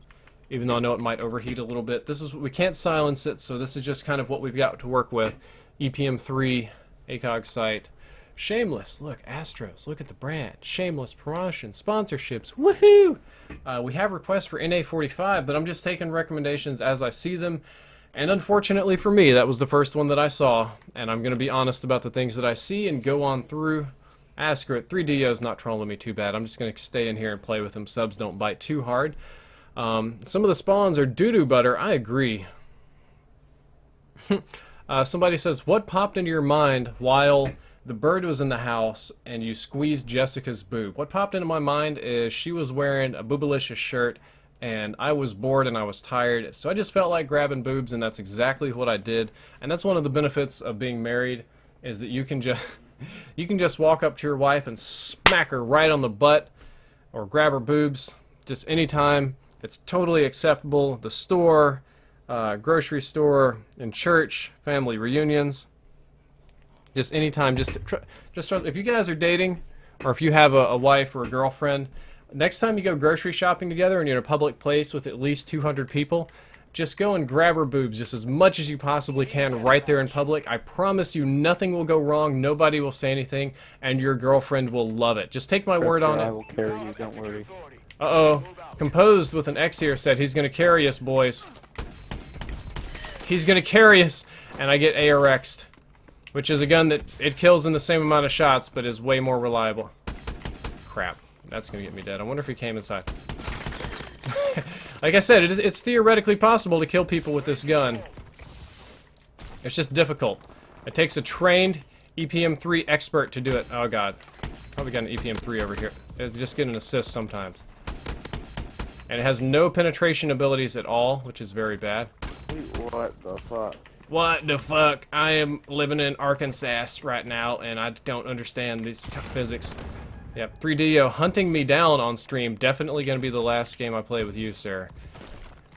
Speaker 1: even though I know it might overheat a little bit. We can't silence it, so this is just kind of what we've got to work with. EPM3, ACOG sight. Shameless, look, Astros, look at the brand. Shameless promotion, sponsorships, woohoo! We have requests for NA45, but I'm just taking recommendations as I see them. And unfortunately for me, that was the first one that I saw. And I'm going to be honest about the things that I see and go on through. Screw it. 3DO's not trolling me too bad. I'm just going to stay in here and play with them. Subs don't bite too hard. Some of the spawns are doo-doo butter. I agree. Somebody says, what popped into your mind while the bird was in the house and you squeezed Jessica's boob? What popped into my mind is she was wearing a boobalicious shirt and I was bored and I was tired. So I just felt like grabbing boobs, and that's exactly what I did. And that's one of the benefits of being married, is that you can just... You can just walk up to your wife and smack her right on the butt or grab her boobs just anytime. It's totally acceptable. The store, grocery store, in church, family reunions. Just anytime. Just if you guys are dating or if you have a wife or a girlfriend, next time you go grocery shopping together and you're in a public place with at least 200 people, just go and grab her boobs just as much as you possibly can right there in public. I promise you nothing will go wrong, nobody will say anything, and your girlfriend will love it. Just take my word on it.
Speaker 4: I will carry you, don't worry.
Speaker 1: Uh-oh. Composed with an X here said he's going to carry us, boys. He's going to carry us, and I get ARX'd, which is a gun that it kills in the same amount of shots, but is way more reliable. Crap. That's going to get me dead. I wonder if he came inside. Like I said, it's theoretically possible to kill people with this gun. It's just difficult. It takes a trained EPM3 expert to do it. Oh god. Probably got an EPM3 over here. It's just get an assist sometimes. And it has no penetration abilities at all, which is very bad.
Speaker 2: What the fuck?
Speaker 1: What the fuck? I am living in Arkansas right now, and I don't understand these physics. Yep, 3DO hunting me down on stream. Definitely going to be the last game I play with you, sir.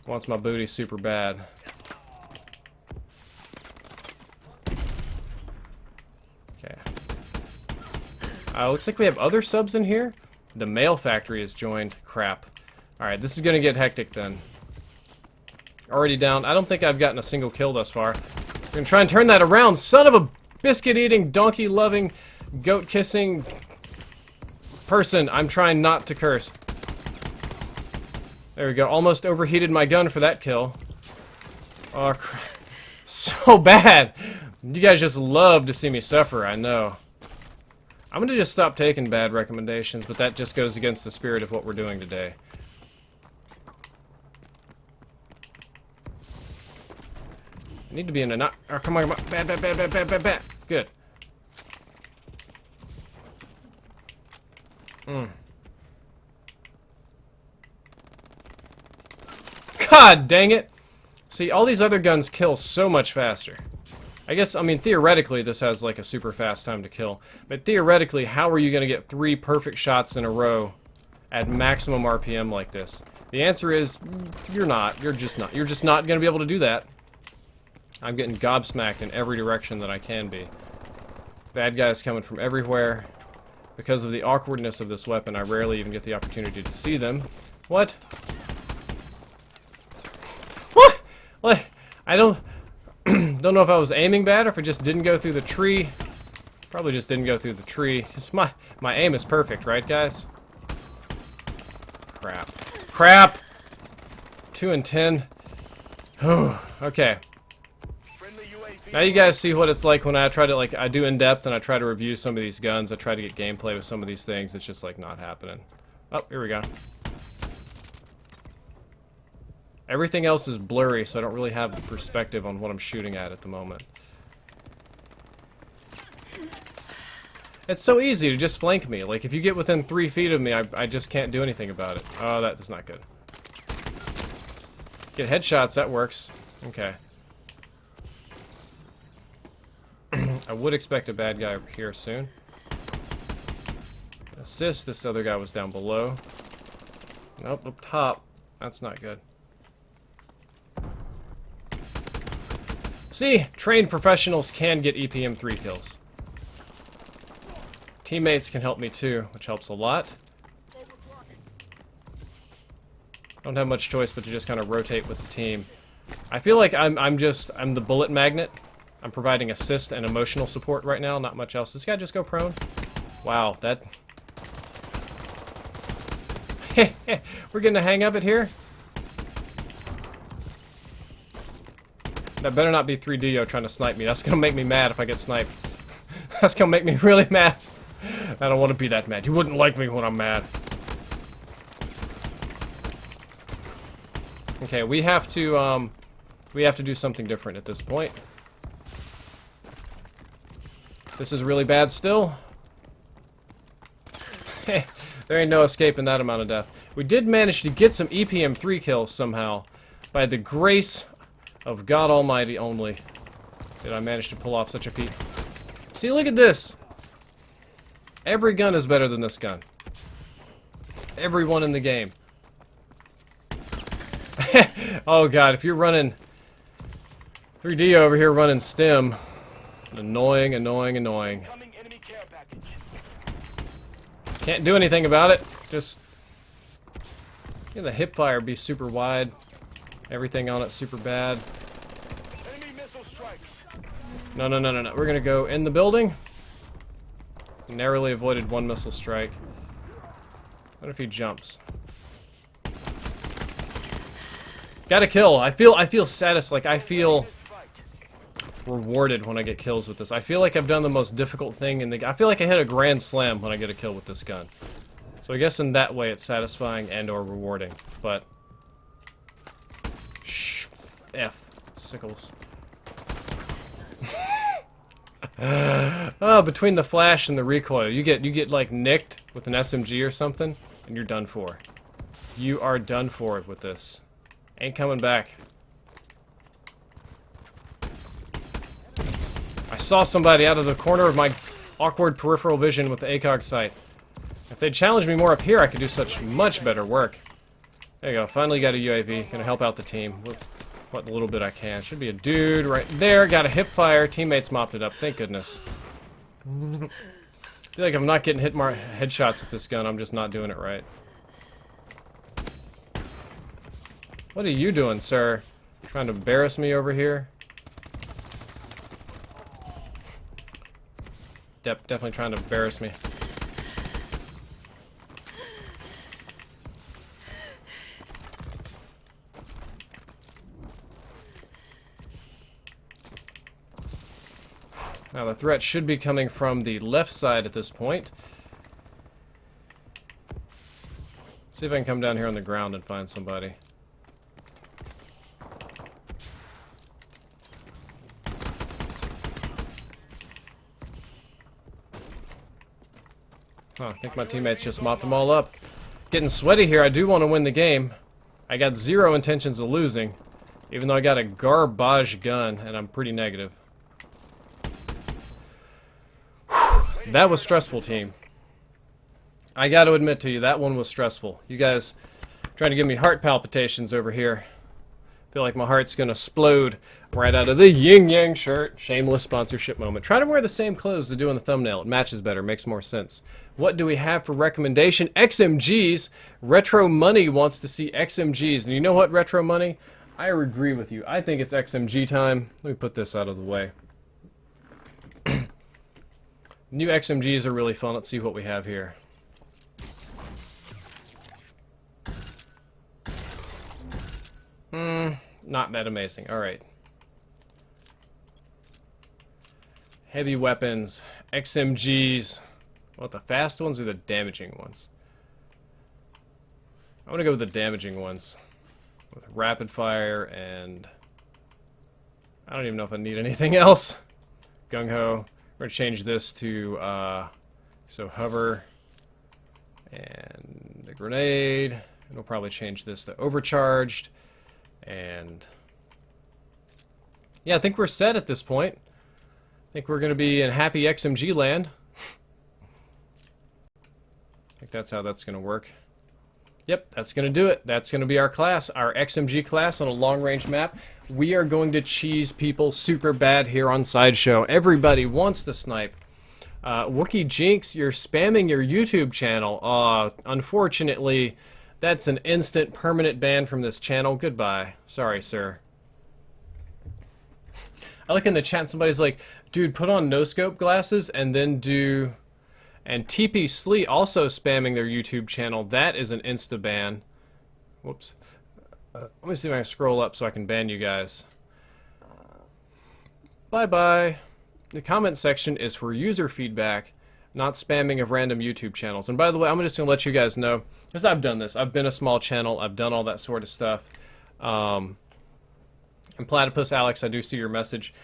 Speaker 1: Wants my booty super bad. Okay. Looks like we have other subs in here. The mail factory has joined. Crap. Alright, this is going to get hectic then. Already down. I don't think I've gotten a single kill thus far. I'm going to try and turn that around. Son of a biscuit-eating, donkey-loving, goat-kissing person. I'm trying not to curse. There we go. Almost overheated my gun for that kill. Oh, crap. So bad. You guys just love to see me suffer, I know. I'm going to just stop taking bad recommendations, but that just goes against the spirit of what we're doing today. I need to be in a not. Oh, come on, come on. Bad, bad, bad, bad, bad, bad, bad. Good. God dang it! See, all these other guns kill so much faster. I guess, I mean, theoretically, this has like a super fast time to kill. But theoretically, how are you going to get 3 perfect shots in a row at maximum RPM like this? The answer is, you're not. You're just not. You're just not going to be able to do that. I'm getting gobsmacked in every direction that I can be. Bad guys coming from everywhere. Because of the awkwardness of this weapon, I rarely even get the opportunity to see them. What? What? Like, I don't know if I was aiming bad or if it just didn't go through the tree. Probably just didn't go through the tree. It's my aim is perfect, right, guys? Crap. Crap! 2 and 10. Oh, okay. Now you guys see what it's like when I try to, like, I do in-depth and I try to review some of these guns. I try to get gameplay with some of these things. It's just, like, not happening. Oh, here we go. Everything else is blurry, so I don't really have the perspective on what I'm shooting at the moment. It's so easy to just flank me. Like, if you get within 3 feet of me, I just can't do anything about it. Oh, that is not good. Get headshots, that works. Okay. I would expect a bad guy over here soon. Assist, this other guy was down below. Nope, up top. That's not good. See, trained professionals can get EPM 3 kills. Teammates can help me too, which helps a lot. Don't have much choice but to just kind of rotate with the team. I feel like I'm the bullet magnet. I'm providing assist and emotional support right now, not much else. Does this guy just go prone? Wow, that... We're getting a hang of it here. That better not be 3DO trying to snipe me. That's gonna make me mad if I get sniped. That's gonna make me really mad. I don't want to be that mad. You wouldn't like me when I'm mad. Okay, we have to do something different at this point. This is really bad still. There ain't no escaping that amount of death. We did manage to get some EPM 3 kills somehow. By the grace of God Almighty only did I manage to pull off such a feat. See, look at this. Every gun is better than this gun. Everyone in the game. Oh god, if you're running 3D over here running stem, annoying, annoying, annoying. Can't do anything about it. Just the hip fire be super wide. Everything on it super bad. No, no, no, no, no. We're gonna go in the building. Narrowly avoided 1 missile strike. What if he jumps? Got a kill. I feel satisfied. Like, I feel rewarded when I get kills with this. I feel like I've done the most difficult thing in the... I feel like I hit a grand slam when I get a kill with this gun. So I guess in that way it's satisfying and or rewarding. But... F. Sickles. Oh, between the flash and the recoil, you get like nicked with an SMG or something, and you're done for. You are done for with this. Ain't coming back. I saw somebody out of the corner of my awkward peripheral vision with the ACOG sight. If they'd challenged me more up here, I could do such much better work. There you go. Finally got a UAV. Gonna help out the team with what little bit I can. Should be a dude right there. Got a hip fire. Teammates mopped it up. Thank goodness. I feel like I'm not getting hit more headshots with this gun. I'm just not doing it right. What are you doing, sir? Trying to embarrass me over here? Definitely trying to embarrass me. Now the threat should be coming from the left side at this point. See if I can come down here on the ground and find somebody. Oh, I think my teammates just mopped them all up. Getting sweaty here. I do want to win the game. I got zero intentions of losing, even though I got a garbage gun, and I'm pretty negative. Whew, that was stressful, team. I got to admit to you, that one was stressful. You guys trying to give me heart palpitations over here. Feel like my heart's gonna explode right out of the yin-yang shirt. Shameless sponsorship moment. Try to wear the same clothes to do on the thumbnail. It matches better, makes more sense. What do we have for recommendation? XMGs. Retro Money wants to see XMGs. And you know what, Retro Money? I agree with you. I think it's XMG time. Let me put this out of the way. New XMGs are really fun. Let's see what we have here. Not that amazing. Alright. Heavy weapons. XMGs. What, the fast ones or the damaging ones? I want to go with the damaging ones. With rapid fire and... I don't even know if I need anything else. Gung-ho. We're going to change this to, so hover. And a grenade. And we'll probably change this to overcharged. And yeah, I think we're set at this point. I think we're going to be in happy XMG land. I think that's how that's going to work. Yep, that's going to do it. That's going to be our class, our XMG class on a long-range map. We are going to cheese people super bad here on Sideshow. Everybody wants to snipe. Wookie Jinx, you're spamming your YouTube channel. Unfortunately, that's an instant permanent ban from this channel. Goodbye. Sorry, sir. I look in the chat and somebody's like, dude, put on no-scope glasses and then do... And TP Slee also spamming their YouTube channel. That is an insta-ban. Whoops. Let me see if I can scroll up so I can ban you guys. Bye-bye. The comment section is for user feedback, not spamming of random YouTube channels. And by the way, I'm just going to let you guys know, because I've done this. I've been a small channel. I've done all that sort of stuff. And Platypus Alex, I do see your message.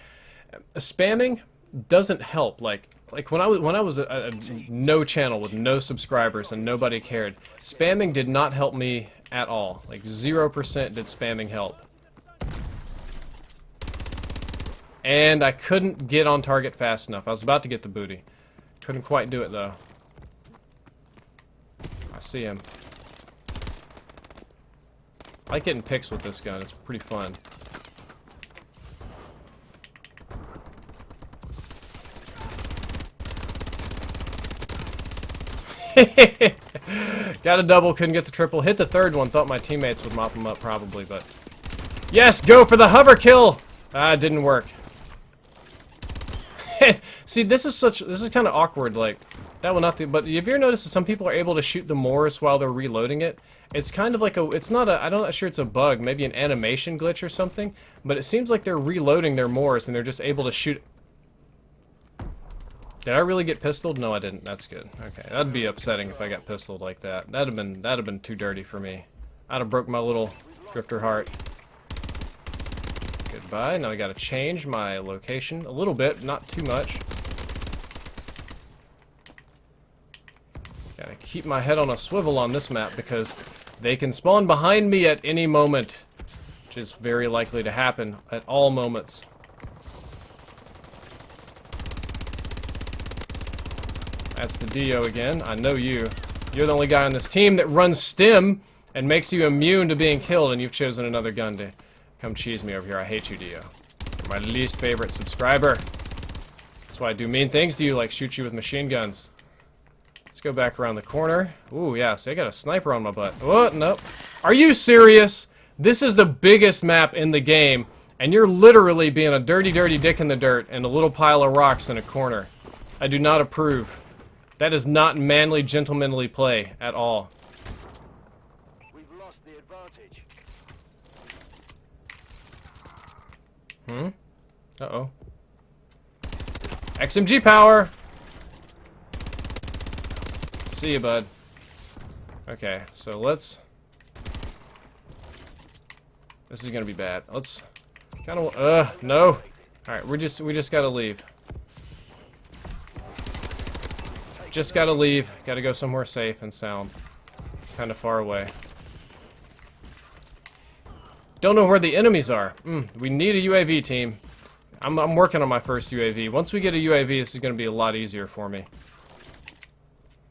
Speaker 1: Spamming doesn't help. Like when I was a no channel with no subscribers and nobody cared, spamming did not help me at all. Like 0% did spamming help. And I couldn't get on target fast enough. I was about to get the booty. Couldn't quite do it though. I see him. I like getting picks with this gun. It's pretty fun. Got a double, couldn't get the triple. Hit the third one. Thought my teammates would mop him up probably, but... Yes, go for the hover kill! Ah, it didn't work. See, this is kind of awkward, like, that will not, but have you ever noticed that some people are able to shoot the Morris while they're reloading it? It's kind of like it's not a, I'm not sure it's a bug, maybe an animation glitch or something, but it seems like they're reloading their Morris and they're just able to shoot. Did I really get pistoled? No, I didn't. That's good. Okay, that'd be upsetting if I got pistoled like that. That'd have been too dirty for me. I'd have broke my little drifter heart. Goodbye. Now I gotta change my location a little bit, not too much. Gotta keep my head on a swivel on this map because they can spawn behind me at any moment, which is very likely to happen at all moments. That's the Dio again. I know you. You're the only guy on this team that runs stim and makes you immune to being killed, and you've chosen another gun to come cheese me over here. I hate you, Dio. You're my least favorite subscriber. That's why I do mean things to you, like shoot you with machine guns. Let's go back around the corner. Ooh, yeah, so I got a sniper on my butt. Oh, nope. Are you serious? This is the biggest map in the game, and you're literally being a dirty, dirty dick in the dirt and a little pile of rocks in a corner. I do not approve. That is not manly, gentlemanly play at all.
Speaker 3: We've lost the advantage.
Speaker 1: Uh-oh. XMG power! See you, bud. Okay, so let's... This is gonna be bad. Let's kind of... no! Alright, we just gotta leave. Just gotta leave. Gotta go somewhere safe and sound. Kind of far away. Don't know where the enemies are. We need a UAV team. I'm working on my first UAV. Once we get a UAV, this is gonna be a lot easier for me.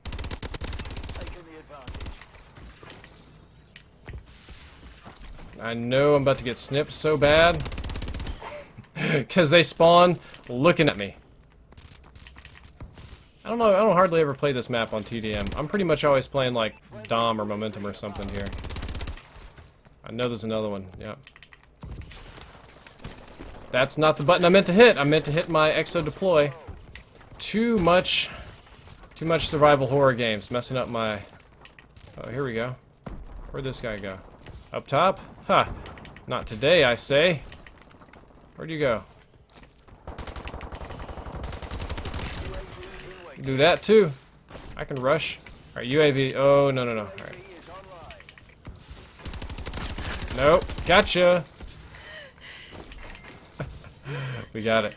Speaker 3: Taking the advantage.
Speaker 1: I know I'm about to get snipped so bad. Because they spawn looking at me. I don't know, I don't hardly ever play this map on TDM. I'm pretty much always playing like Dom or Momentum or something here. I know there's another one, yep. That's not the button I meant to hit. I meant to hit my exo deploy. Too much survival horror games, messing up my... Oh, here we go. Where'd this guy go? Up top? Huh. Not today, I say. Where'd you go? Do that too. I can rush. Alright, UAV. Oh, no, no, no. Alright. Nope. Gotcha. We got it.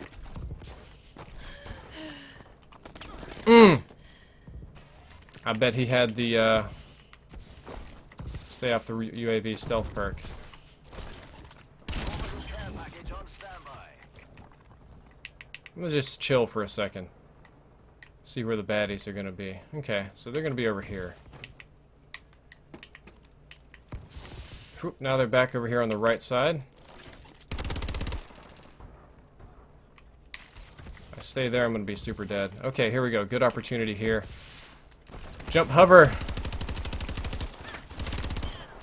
Speaker 1: I bet he had the, stay off the UAV stealth perk. I'm gonna just chill for a second. See where the baddies are gonna be. Okay, so they're gonna be over here. Whoop, now they're back over here on the right side. If I stay there, I'm gonna be super dead. Okay, here we go. Good opportunity here. Jump hover.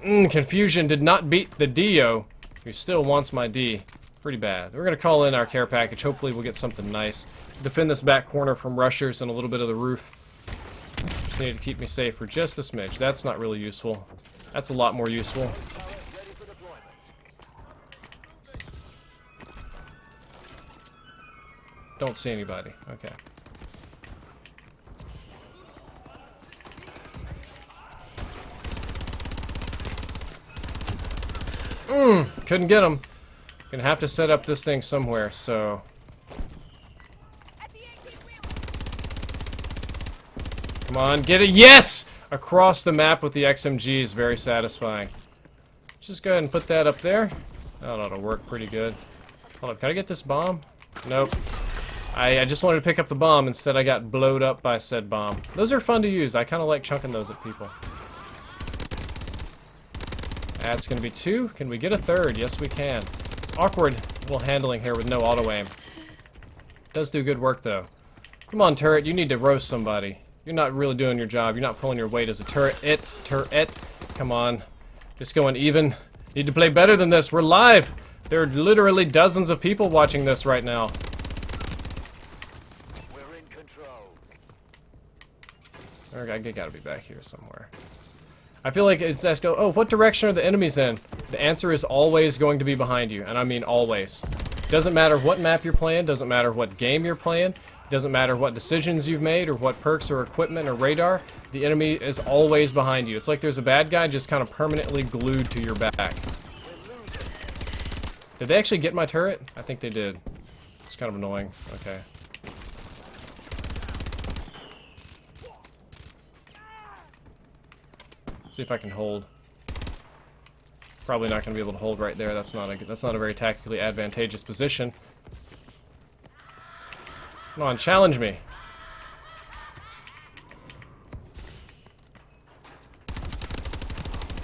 Speaker 1: Confusion did not beat the Dio, who still wants my D. Pretty bad. We're gonna call in our care package. Hopefully we'll get something nice. Defend this back corner from rushers and a little bit of the roof. Just need to keep me safe for just a smidge. That's not really useful. That's a lot more useful. Don't see anybody. Okay. Couldn't get him. Gonna have to set up this thing somewhere, so... Come on, get it. Yes! Across the map with the XMG is very satisfying. Just go ahead and put that up there. Oh, that'll work pretty good. Hold up, can I get this bomb? Nope. I just wanted to pick up the bomb. Instead, I got blowed up by said bomb. Those are fun to use. I kind of like chunking those at people. That's going to be 2. Can we get a 3rd? Yes, we can. It's awkward little handling here with no auto-aim. Does do good work, though. Come on, turret. You need to roast somebody. You're not really doing your job. You're not pulling your weight as a turret. Turret. Come on. Just going even. Need to play better than this. We're live. There are literally dozens of people watching this right now.
Speaker 3: We're in control.
Speaker 1: I gotta be back here somewhere. I feel like it's let's go. Oh, what direction are the enemies in? The answer is always going to be behind you, and I mean always. Doesn't matter what map you're playing. Doesn't matter what game you're playing. Doesn't matter what decisions you've made or what perks or equipment or radar. The enemy is always behind you. It's like there's a bad guy just kind of permanently glued to your back. Did they actually get my turret? I think they did. It's kind of annoying. Okay. See if I can hold. Probably not going to be able to hold right there. That's not a very tactically advantageous position. Come on, challenge me.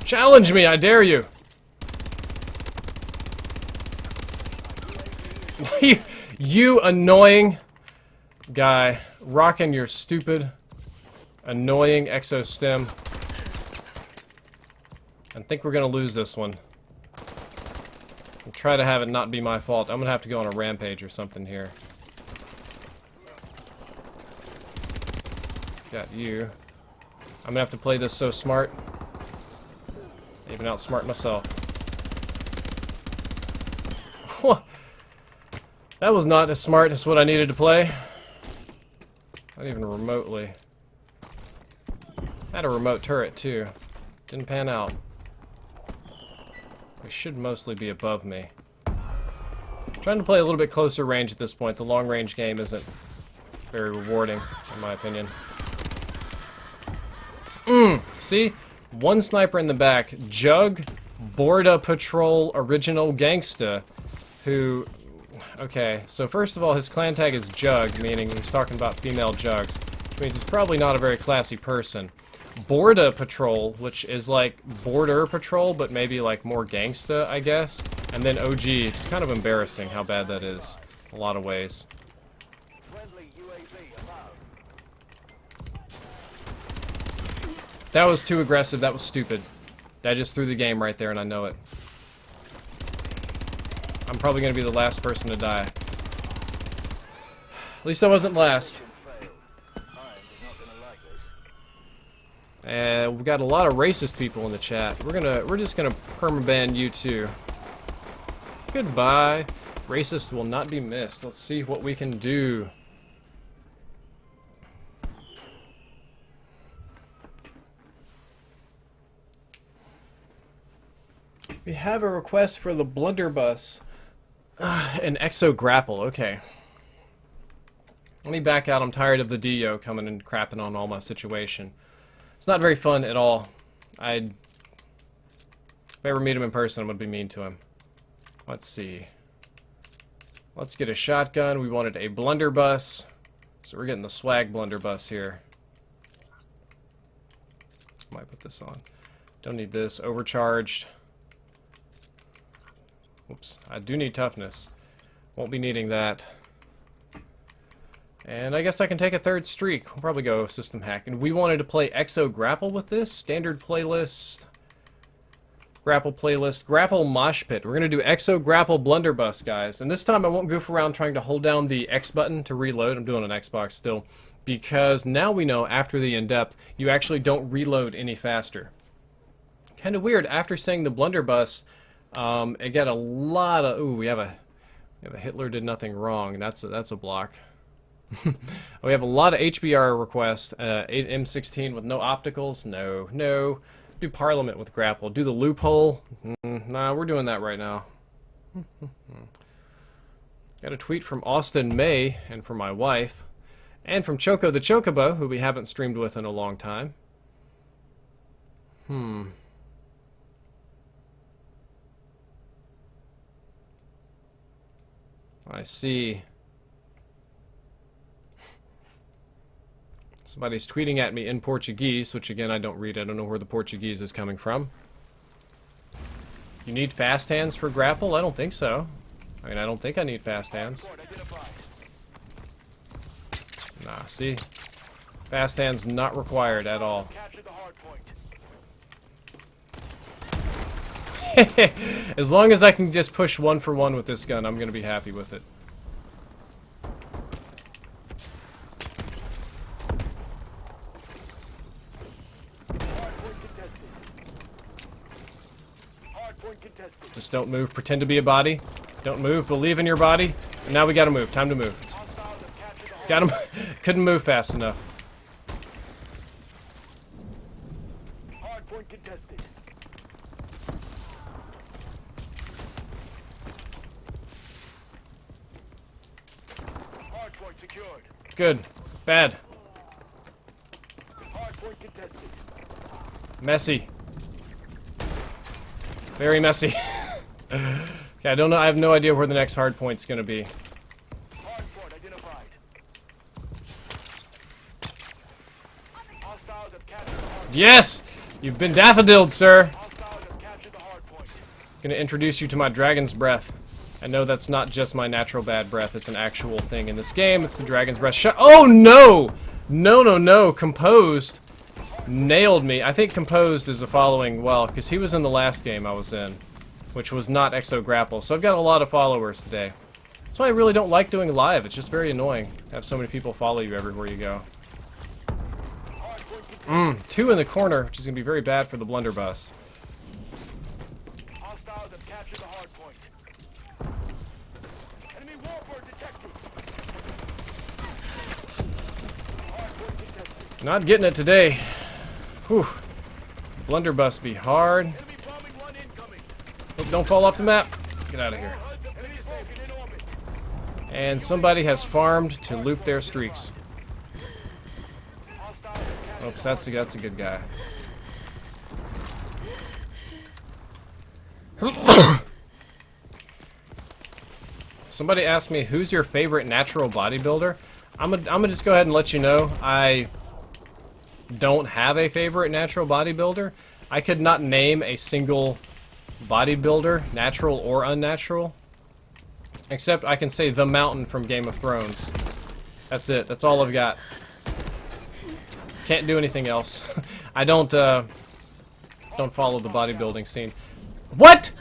Speaker 1: Challenge me, I dare you. You annoying guy, rocking your stupid, annoying exostem. I think we're gonna lose this one. I'll try to have it not be my fault. I'm gonna have to go on a rampage or something here. Got you. I'm gonna have to play this so smart. Even outsmart myself. That was not as smart as what I needed to play. Not even remotely. Had a remote turret too. Didn't pan out. They should mostly be above me. Trying to play a little bit closer range at this point. The long range game isn't very rewarding, in my opinion. See? One sniper in the back. Jug, Border Patrol Original Gangsta, who... Okay, so first of all, his clan tag is Jug, meaning he's talking about female Jugs, which means he's probably not a very classy person. Border Patrol, which is like Border Patrol, but maybe like more gangsta, I guess. And then OG, it's kind of embarrassing how bad that is, in a lot of ways.
Speaker 3: Friendly UAV above.
Speaker 1: That was too aggressive, that was stupid. I just threw the game right there and I know it. I'm probably going to be the last person to die. At least I wasn't last. And we've got a lot of racist people in the chat. We're just gonna permaban you too. Goodbye. Racist will not be missed. Let's see what we can do. We have a request for the Blunderbuss. An exo grapple, okay. Let me back out. I'm tired of the Dio coming and crapping on all my situation. It's not very fun at all. If I ever meet him in person, I'm gonna be mean to him. Let's see. Let's get a shotgun. We wanted a blunderbuss. So we're getting the swag blunderbuss here. Might put this on. Don't need this. Overcharged. Oops. I do need toughness. Won't be needing that. And I guess I can take a third streak. We'll probably go system hack. And we wanted to play Exo Grapple with this. Standard playlist. Grapple playlist. Grapple Mosh Pit. We're going to do Exo Grapple Blunderbuss, guys. And this time I won't goof around trying to hold down the X button to reload. I'm doing an Xbox still. Because now we know, after the in-depth, you actually don't reload any faster. Kind of weird. After saying the Blunderbuss, it got a lot of... Ooh, we have a Hitler did nothing wrong. That's a block. We have a lot of HBR requests. M16 with no opticals? No. No. Do Parliament with grapple. Do the loophole? Nah, we're doing that right now. Got a tweet from Austin May, and from my wife. And from Choco the Chocobo, who we haven't streamed with in a long time. I see. Somebody's tweeting at me in Portuguese, which again I don't read. I don't know where the Portuguese is coming from. You need fast hands for grapple? I don't think so. I mean, I don't think I need fast hands. Nah, see? Fast hands not required at all. As long as I can just push 1 for 1 with this gun, I'm gonna be happy with it. Just don't move. Pretend to be a body. Don't move. Believe in your body. And now we gotta move. Time to move. Got him. Couldn't move fast enough.
Speaker 3: secured.
Speaker 1: Good. Bad.
Speaker 3: Hardpoint contested.
Speaker 1: Messy. Very messy. Okay, I don't know. I have no idea where the next hard point's gonna be.
Speaker 3: Hardpoint identified. Hostiles have captured the hardpoint.
Speaker 1: Yes! You've been daffodiled, sir.
Speaker 3: Hostiles have captured the hardpoint.
Speaker 1: Gonna introduce you to my dragon's breath. I know that's not just my natural bad breath. It's an actual thing in this game. It's the dragon's breath. Oh, no! No, no, no. Composed nailed me. I think Composed is a following well, because he was in the last game I was in, which was not Exo Grapple. So I've got a lot of followers today. That's why I really don't like doing live. It's just very annoying to have so many people follow you everywhere you go. 2 in the corner, which is going to be very bad for the Blunderbuss.
Speaker 3: Hostiles have captured the hardpoint. Enemy warbird detected. Hardpoint contested.
Speaker 1: Not getting it today. Whew. Blunderbuss be hard.
Speaker 3: Enemy bombing one incoming.
Speaker 1: Hope don't fall off the map. Get out of here.
Speaker 3: Enemy falcon in orbit.
Speaker 1: And somebody has farmed to loop their streaks.
Speaker 3: Hostiles have captured.
Speaker 1: Oops, that's a good guy. Somebody asked me, who's your favorite natural bodybuilder? I'm gonna just go ahead and let you know, I don't have a favorite natural bodybuilder. I could not name a single bodybuilder, natural or unnatural. Except I can say the Mountain from Game of Thrones. That's it. That's all I've got. Can't do anything else. I don't follow the bodybuilding scene. What?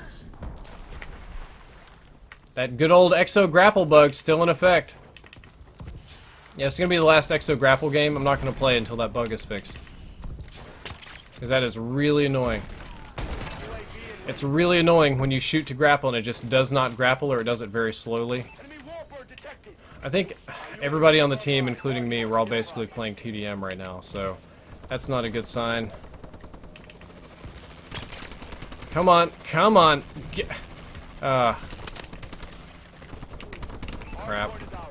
Speaker 1: That good old Exo Grapple bug still in effect. Yeah, it's gonna be the last Exo Grapple game. I'm not gonna play until that bug is fixed. Because that is really annoying. It's really annoying when you shoot to grapple and it just does not grapple, or it does it very slowly.
Speaker 3: Enemy warbird detected.
Speaker 1: I think everybody on the team, including me, we're all basically playing TDM right now, so that's not a good sign. Come on, come on. Get, crap.
Speaker 3: Hardpoint is ours.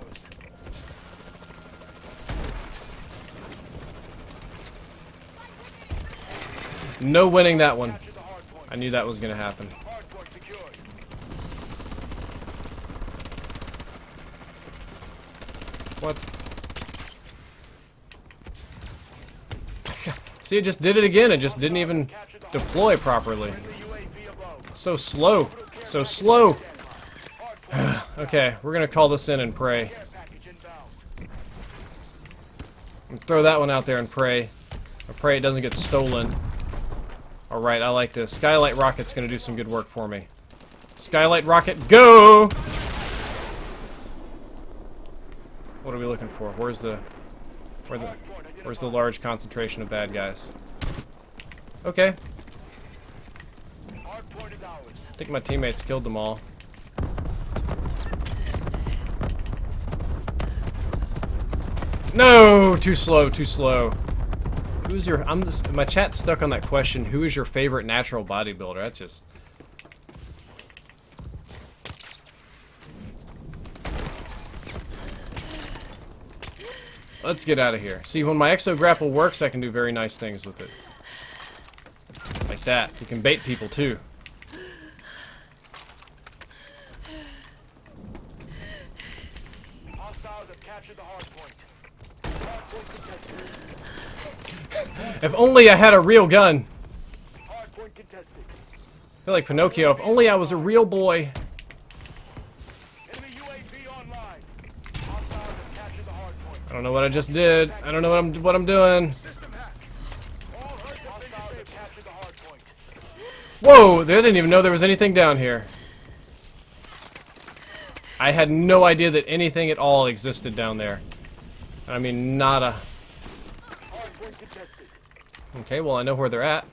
Speaker 1: No winning that one.
Speaker 3: Capture the hardpoint.
Speaker 1: I knew that was gonna happen.
Speaker 3: Hardpoint secured.
Speaker 1: What? See, it just did it again. It just didn't even deploy properly.
Speaker 3: Friendly UAV above.
Speaker 1: So slow. So slow.
Speaker 3: Hardpoint.
Speaker 1: Okay, we're gonna call this in and pray.
Speaker 3: Care package inbound.
Speaker 1: And throw that one out there and pray. I pray it doesn't get stolen. Alright, I like this. Skylight Rocket's gonna do some good work for me. Skylight Rocket, go! What are we looking for? Where's the large concentration of bad guys? Okay.
Speaker 3: Hardpoint is ours.
Speaker 1: I think my teammates killed them all. No! Too slow, too slow. Who's your... my chat's stuck on that question, who is your favorite natural bodybuilder? That's just... Let's get out of here. See, when my Exo Grapple works, I can do very nice things with it. Like that. You can bait people, too.
Speaker 3: Hostiles have captured the hardpoint. Hardpoint contested.
Speaker 1: If only I had a real gun.
Speaker 3: Hardpoint contested.
Speaker 1: I feel like Pinocchio. If only I was a real boy.
Speaker 3: Enemy UAV online. Hostiles have captured the hardpoint.
Speaker 1: I don't know what I just did. I don't know what I'm doing.
Speaker 3: System hack. All hostiles have captured the hardpoint.
Speaker 1: Whoa! They didn't even know there was anything down here. I had no idea that anything at all existed down there. I mean, nada.
Speaker 3: Hardpoint contested.
Speaker 1: Okay, well I know where they're at.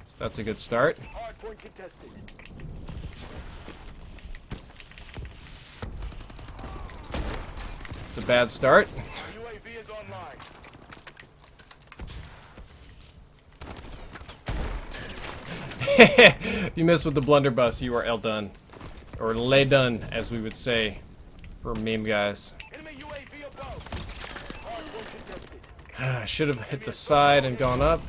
Speaker 1: So that's a good start.
Speaker 3: Hardpoint contested.
Speaker 1: It's a bad start.
Speaker 3: UAV is online.
Speaker 1: If you miss with the Blunderbuss, you are el done. Or lay done, as we would say for meme guys.
Speaker 3: Enemy UAV above.
Speaker 1: I should have hit the side and gone up.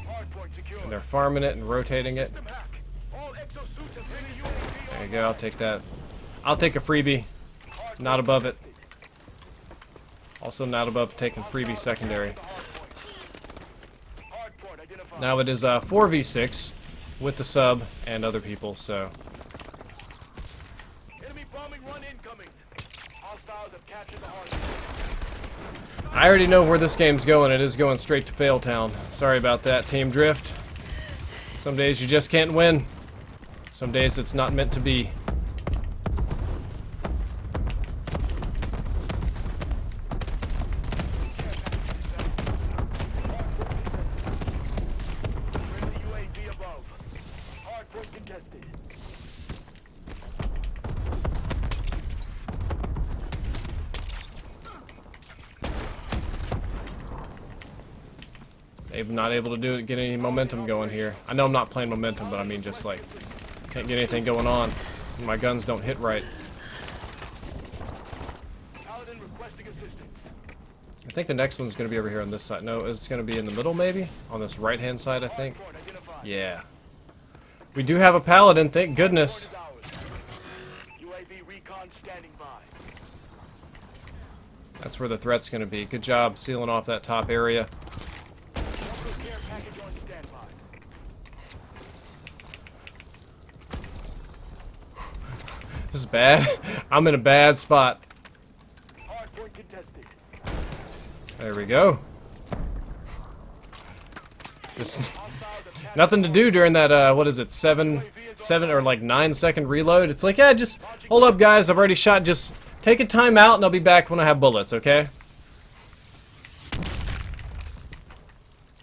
Speaker 3: Hardpoint secure.
Speaker 1: And they're farming it and rotating it.
Speaker 3: System hack. All exosuits have been UAV
Speaker 1: There you go, I'll take that. I'll take a freebie. Not above it. Also not above taking freebie secondary.
Speaker 3: Hardpoint identified.
Speaker 1: Now it is 4v6 with the sub and other people, so...
Speaker 3: Enemy bombing run incoming. Hostiles have captured the hardpoint.
Speaker 1: I already know where this game's going. It is going straight to Fail Town. Sorry about that, Team Drift. Some days you just can't win. Some days it's not meant to be.
Speaker 3: Friendly UAV above. Hardpoint contested.
Speaker 1: They're not able to do it, get any momentum going here. I know I'm not playing momentum, but I mean just like, can't get anything going on. My guns don't hit right.
Speaker 3: Paladin requesting assistance.
Speaker 1: I think the next one's going to be over here on this side. No, it's going to be in the middle maybe? On this right-hand side, I think.
Speaker 3: Hardpoint identified.
Speaker 1: Yeah. We do have a paladin, thank goodness.
Speaker 3: Hardpoint is ours. UAV recon standing by.
Speaker 1: That's where the threat's going to be. Good job sealing off that top area.
Speaker 3: Medical care package on standby.
Speaker 1: This is bad. I'm in a bad spot.
Speaker 3: Hardpoint contested.
Speaker 1: There we go. Just
Speaker 3: Hostiles have captured
Speaker 1: nothing to do during that, what is it, 7 or like 9-second reload. It's like, yeah, just hold up, guys. I've already shot. Just take a time out, and I'll be back when I have bullets, okay?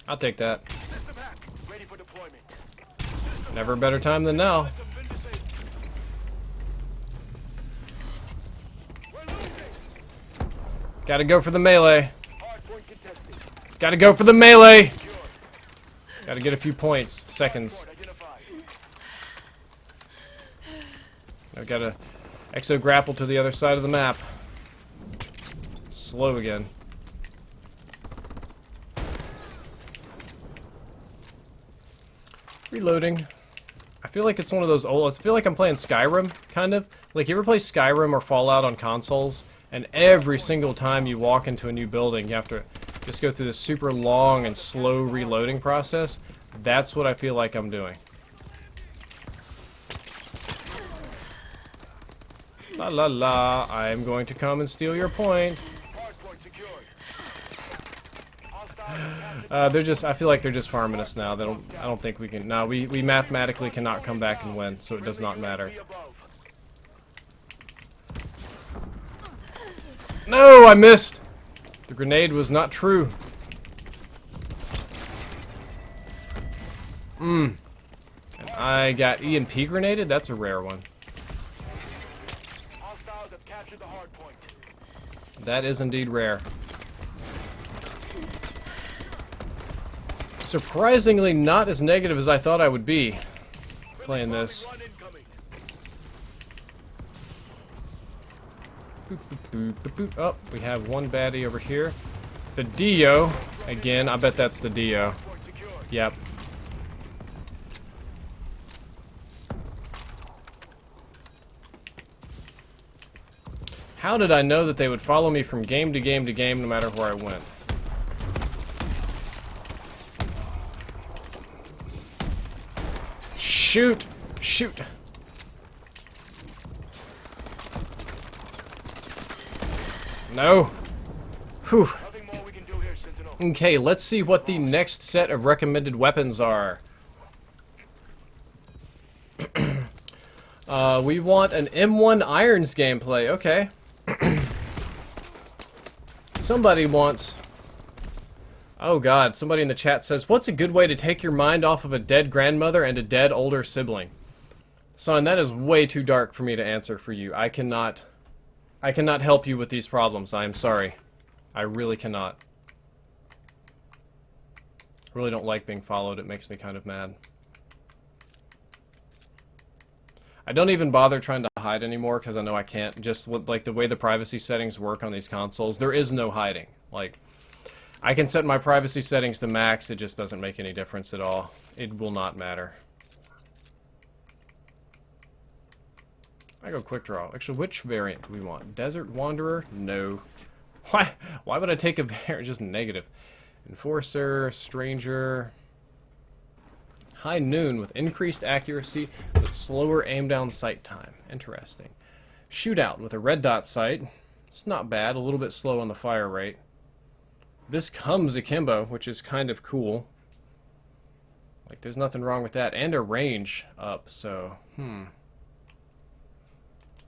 Speaker 1: I'll take that.
Speaker 3: system hack. Ready for deployment.
Speaker 1: Never a better time than now.
Speaker 3: Have been disabled. We're losing.
Speaker 1: Gotta go for the melee.
Speaker 3: Hardpoint contested.
Speaker 1: Gotta go for the melee.
Speaker 3: Secured.
Speaker 1: Gotta get a few points, seconds.
Speaker 3: Hardpoint identified.
Speaker 1: I've gotta exo grapple to the other side of the map. Slow again. Reloading. I feel like it's one of those old... I feel like I'm playing Skyrim, kind of. Like, you ever play Skyrim or Fallout on consoles? And every single time you walk into a new building, you have to just go through this super long and slow reloading process. That's what I feel like I'm doing. La la la, I am going to come and steal your point.
Speaker 3: Hardpoint secured. Hostiles have captured.
Speaker 1: They're just, I feel like they're just farming us now. They don't, I don't think we can, no, we mathematically cannot come back and win, so it does not matter.
Speaker 3: UAV above.
Speaker 1: No, I missed! The grenade was not true. And I got EMP grenaded? That's a rare one.
Speaker 3: Hostiles have captured the hardpoint.
Speaker 1: That is indeed rare. Surprisingly not as negative as I thought I would be playing this.
Speaker 3: Run incoming.
Speaker 1: Boop, boop, boop, boop, boop. Oh, we have one baddie over here. The Dio. Again, I bet that's the Dio.
Speaker 3: Hardpoint secured.
Speaker 1: Yep. How did I know that they would follow me from game to game to game no matter where I went? Shoot! Shoot! No! Whew.
Speaker 3: Nothing more we can do here, Sentinel.
Speaker 1: Okay, let's see what the next set of recommended weapons are. We want an M1 Irons gameplay. Okay. Somebody wants... Oh god, somebody in the chat says, what's a good way to take your mind off of a dead grandmother and a dead older sibling? Son, that is way too dark for me to answer for you. I cannot help you with these problems. I am sorry. I really cannot. I really don't like being followed. It makes me kind of mad. I don't even bother trying to hide anymore because I know I can't. Just with like the way the privacy settings work on these consoles, there is no hiding. Like, I can set my privacy settings to max, it just doesn't make any difference at all. It will not matter. I go quick draw. Actually, which variant do we want? Desert Wanderer? No. Why would I take a variant? Just negative. Enforcer, Stranger. High Noon with increased accuracy with slower aim down sight time. Interesting. Shootout with a red dot sight. It's not bad. A little bit slow on the fire rate. This comes akimbo, which is kind of cool. Like, there's nothing wrong with that. And a range up, so,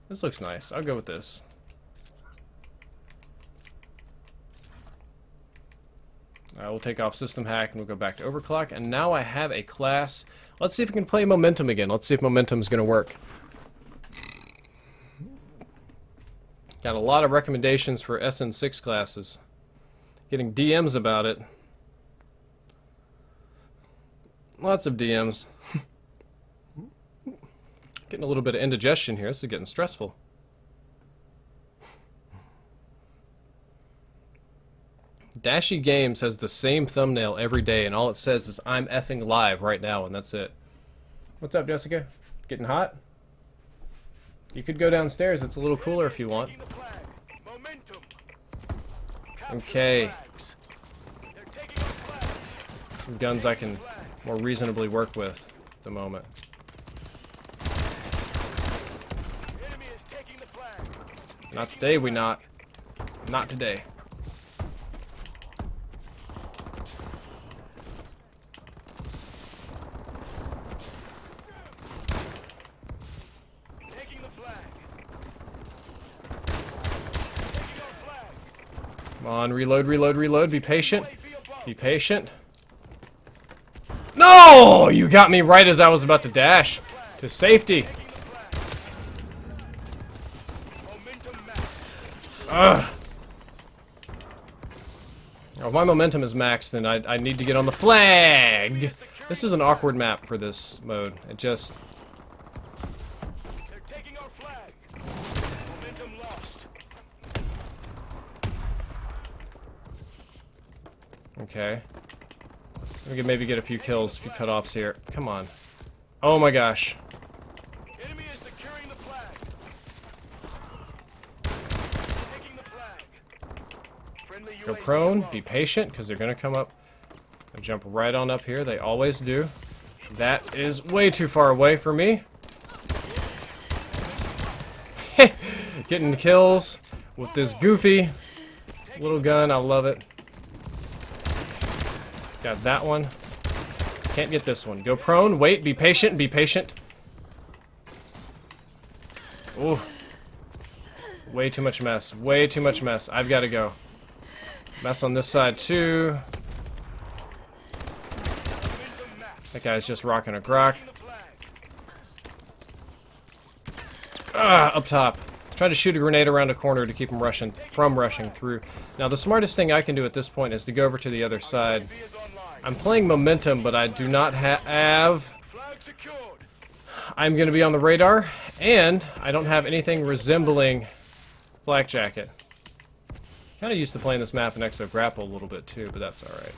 Speaker 1: This looks nice. I'll go with this. I will take off System Hack and we'll go back to Overclock. And now I have a class. Let's see if we can play Momentum again. Let's see if Momentum is going to work. Got a lot of recommendations for SN6 classes. Getting DMs about it. Lots of DMs. Getting a little bit of indigestion here. This is getting stressful. Dashy Games has the same thumbnail every day, and all it says is, I'm effing live right now, and that's it. What's up, Jessica? Getting hot? You could go downstairs. It's a little cooler if you want. Okay. Some guns I can more reasonably work with at the moment. Not today, we not. Not today. Come on, reload, reload, reload. Be patient. Be patient. No! You got me right as I was about to dash to safety. Ugh. Oh, if my momentum is maxed, then I need to get on the flag. This is an awkward map for this mode. It just... Okay. We can maybe get a few kills, a few cutoffs here. Come on. Oh my gosh.
Speaker 3: Enemy is securing the flag. Taking the flag. Friendly
Speaker 1: Go
Speaker 3: UAV
Speaker 1: prone.
Speaker 3: above.
Speaker 1: Be patient, because they're going to come up and jump right on up here. They always do. That is way too far away for me. Getting kills with this goofy little gun. I love it. Got that one. Can't get this one. Go prone. Wait. Be patient. Be patient. Ooh. Way too much mess. Way too much mess. I've got to go. Mess on this side too. That guy's just rocking a grok. Up top. Try to shoot a grenade around a corner to keep him from rushing through. Now the smartest thing I can do at this point is to go over to the other side. I'm playing Momentum, but I do not have... I'm going to be on the radar, and I don't have anything resembling Flak Jacket. Kind of used to playing this map in Exo Grapple a little bit too, but that's alright.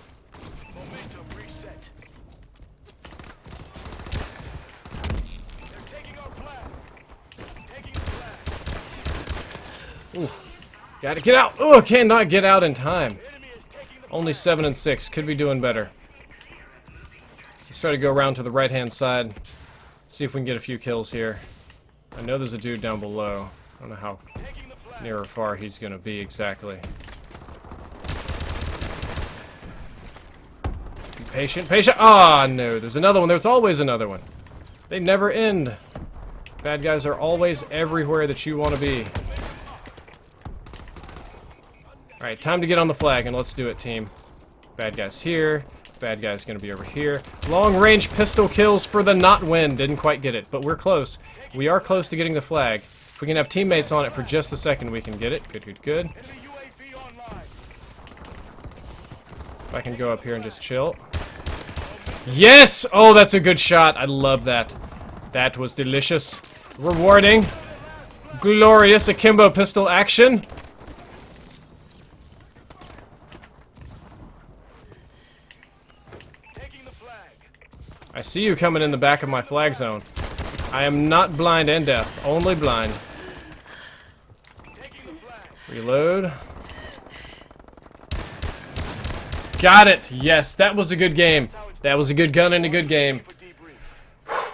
Speaker 1: Ooh. Gotta get out! Oh, cannot get out in time. Only 7 and 6. Could be doing better. Let's try to go around to the right-hand side. See if we can get a few kills here. I know there's a dude down below. I don't know how near or far he's gonna be exactly. Be patient, patient! Ah, no, there's another one. There's always another one. They never end. Bad guys are always everywhere that you want to be. Alright, time to get on the flag, and let's do it, team. Bad guy's here. Bad guy's gonna be over here. Long-range pistol kills for the not win. Didn't quite get it, but we're close. We are close to getting the flag. If we can have teammates on it for just a second, we can get it. Good, good, good. If I can go up here and just chill. Yes! Oh, that's a good shot. I love that. That was delicious. Rewarding. Glorious akimbo pistol action. I see you coming in the back of my flag zone. I am not blind and deaf, only blind. Reload. Got it! Yes, that was a good game. That was a good gun and a good game.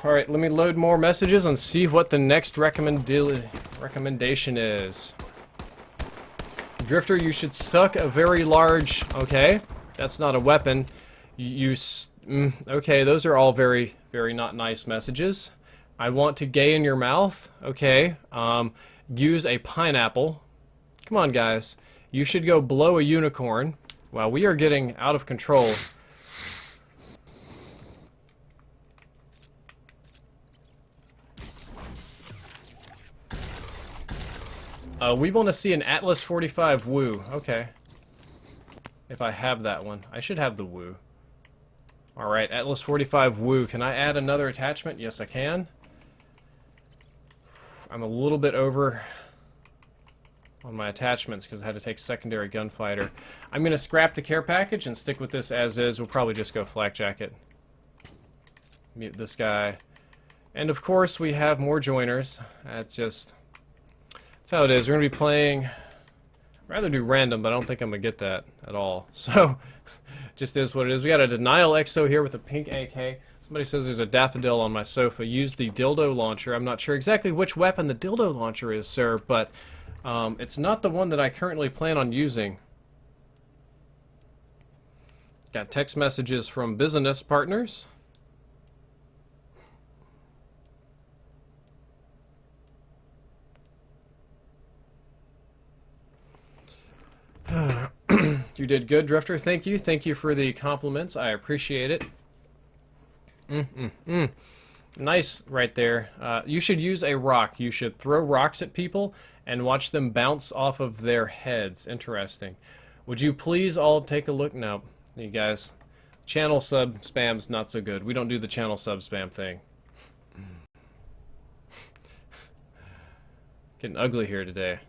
Speaker 1: Alright, let me load more messages and see what the next recommendation is. Drifter, you should suck a very large... Okay, that's not a weapon. Okay, those are all very, very not nice messages. I want to gay in your mouth. Okay, use a pineapple. Come on, guys. You should go blow a unicorn. Wow, we are getting out of control. We want to see an Atlas 45 Woo. Okay. If I have that one. I should have the Woo. Alright, Atlas 45 Woo. Can I add another attachment? Yes, I can. I'm a little bit over on my attachments because I had to take secondary gunfighter. I'm going to scrap the care package and stick with this as is. We'll probably just go flak jacket. Mute this guy. And of course we have more joiners. That's just... that's how it is. We're going to be playing... I'd rather do random, but I don't think I'm going to get that at all. So, just is what it is. We got a Denial Exo here with a pink AK. Somebody says there's a daffodil on my sofa. Use the dildo launcher. I'm not sure exactly which weapon the dildo launcher is, sir, but it's not the one that I currently plan on using. Got text messages from business partners. You did good, Drifter. Thank you. Thank you for the compliments. I appreciate it. Nice right there. You should use a rock. You should throw rocks at people and watch them bounce off of their heads. Interesting. Would you please all take a look? No, you guys. Channel sub spam's not so good. We don't do the channel sub spam thing. Getting ugly here today.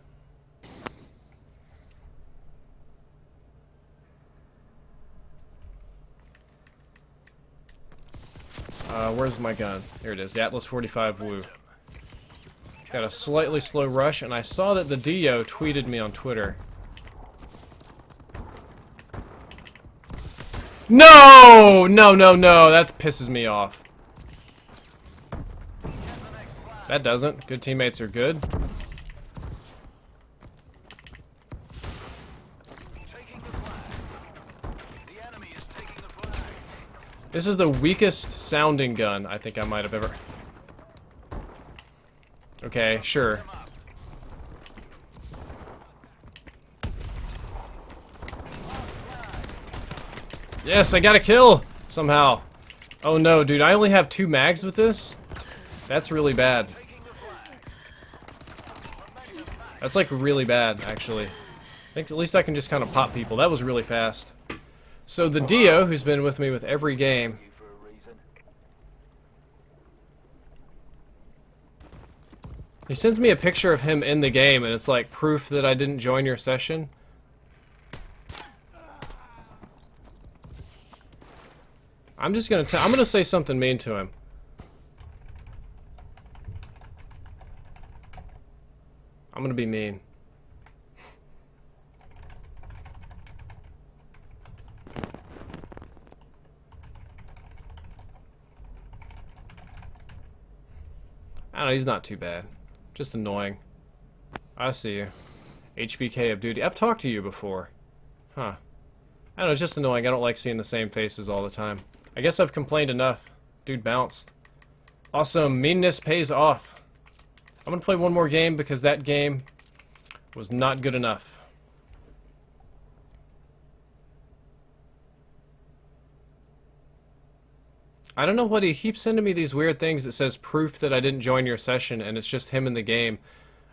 Speaker 1: Where's my gun? Here it is, the Atlas 45 Woo. Got a slightly slow rush, and I saw that the Dio tweeted me on Twitter. No! No, no, no, that pisses me off. That doesn't. Good teammates are good. This is the weakest sounding gun I think I might have ever... Okay, sure. Yes, I got a kill! Somehow. Oh no, dude, I only have 2 mags with this? That's really bad. That's like really bad, actually. I think at least I can just kind of pop people. That was really fast. So the Dio, who's been with me with every game, he sends me a picture of him in the game, and it's like proof that I didn't join your session. I'm just gonna I'm gonna say something mean to him. I'm gonna be mean. I don't know, he's not too bad. Just annoying. I see you. HBK of duty. I've talked to you before. Huh. I don't know, it's just annoying. I don't like seeing the same faces all the time. I guess I've complained enough. Dude bounced. Awesome. Meanness pays off. I'm gonna play one more game because that game was not good enough. I don't know what he keeps sending me these weird things that says proof that I didn't join your session, and it's just him in the game.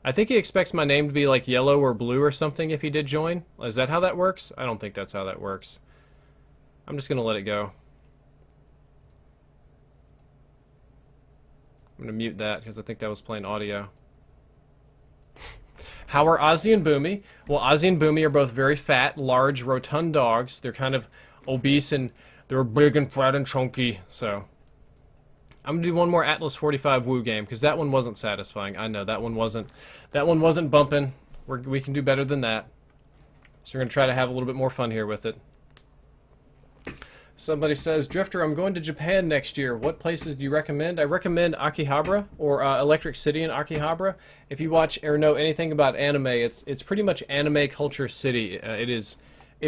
Speaker 1: I think he expects my name to be like yellow or blue or something if he did join. Is that how that works? I don't think that's how that works. I'm just gonna let it go. I'm gonna mute that because I think that was playing audio. How are Ozzy and Boomy? Well, Ozzy and Boomy are both very fat, large, rotund dogs. They're kind of obese and they're big and fat and chunky, so I'm gonna do one more Atlas 45 Woo game because that one wasn't satisfying. I know that one wasn't. That one wasn't bumping. We can do better than that. So we're gonna try to have a little bit more fun here with it. Somebody says, Drifter, I'm going to Japan next year. What places do you recommend? I recommend Akihabara or Electric City in Akihabara. If you watch or know anything about anime, it's pretty much anime culture city. It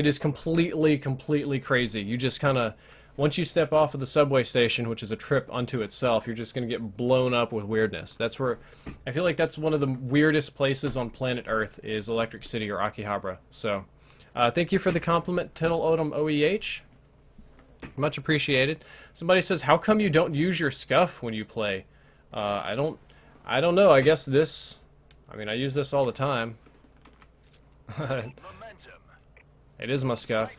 Speaker 1: is completely crazy. You just kind of, once you step off of the subway station, which is a trip unto itself, you're just going to get blown up with weirdness. That's where, I feel like that's one of the weirdest places on planet Earth is Electric City or Akihabara. So, thank you for the compliment, Tittle Odom OEH. Much appreciated. Somebody says, how come you don't use your scuff when you play? I don't know. I guess this, I mean, I use this all the time. It is my scuff.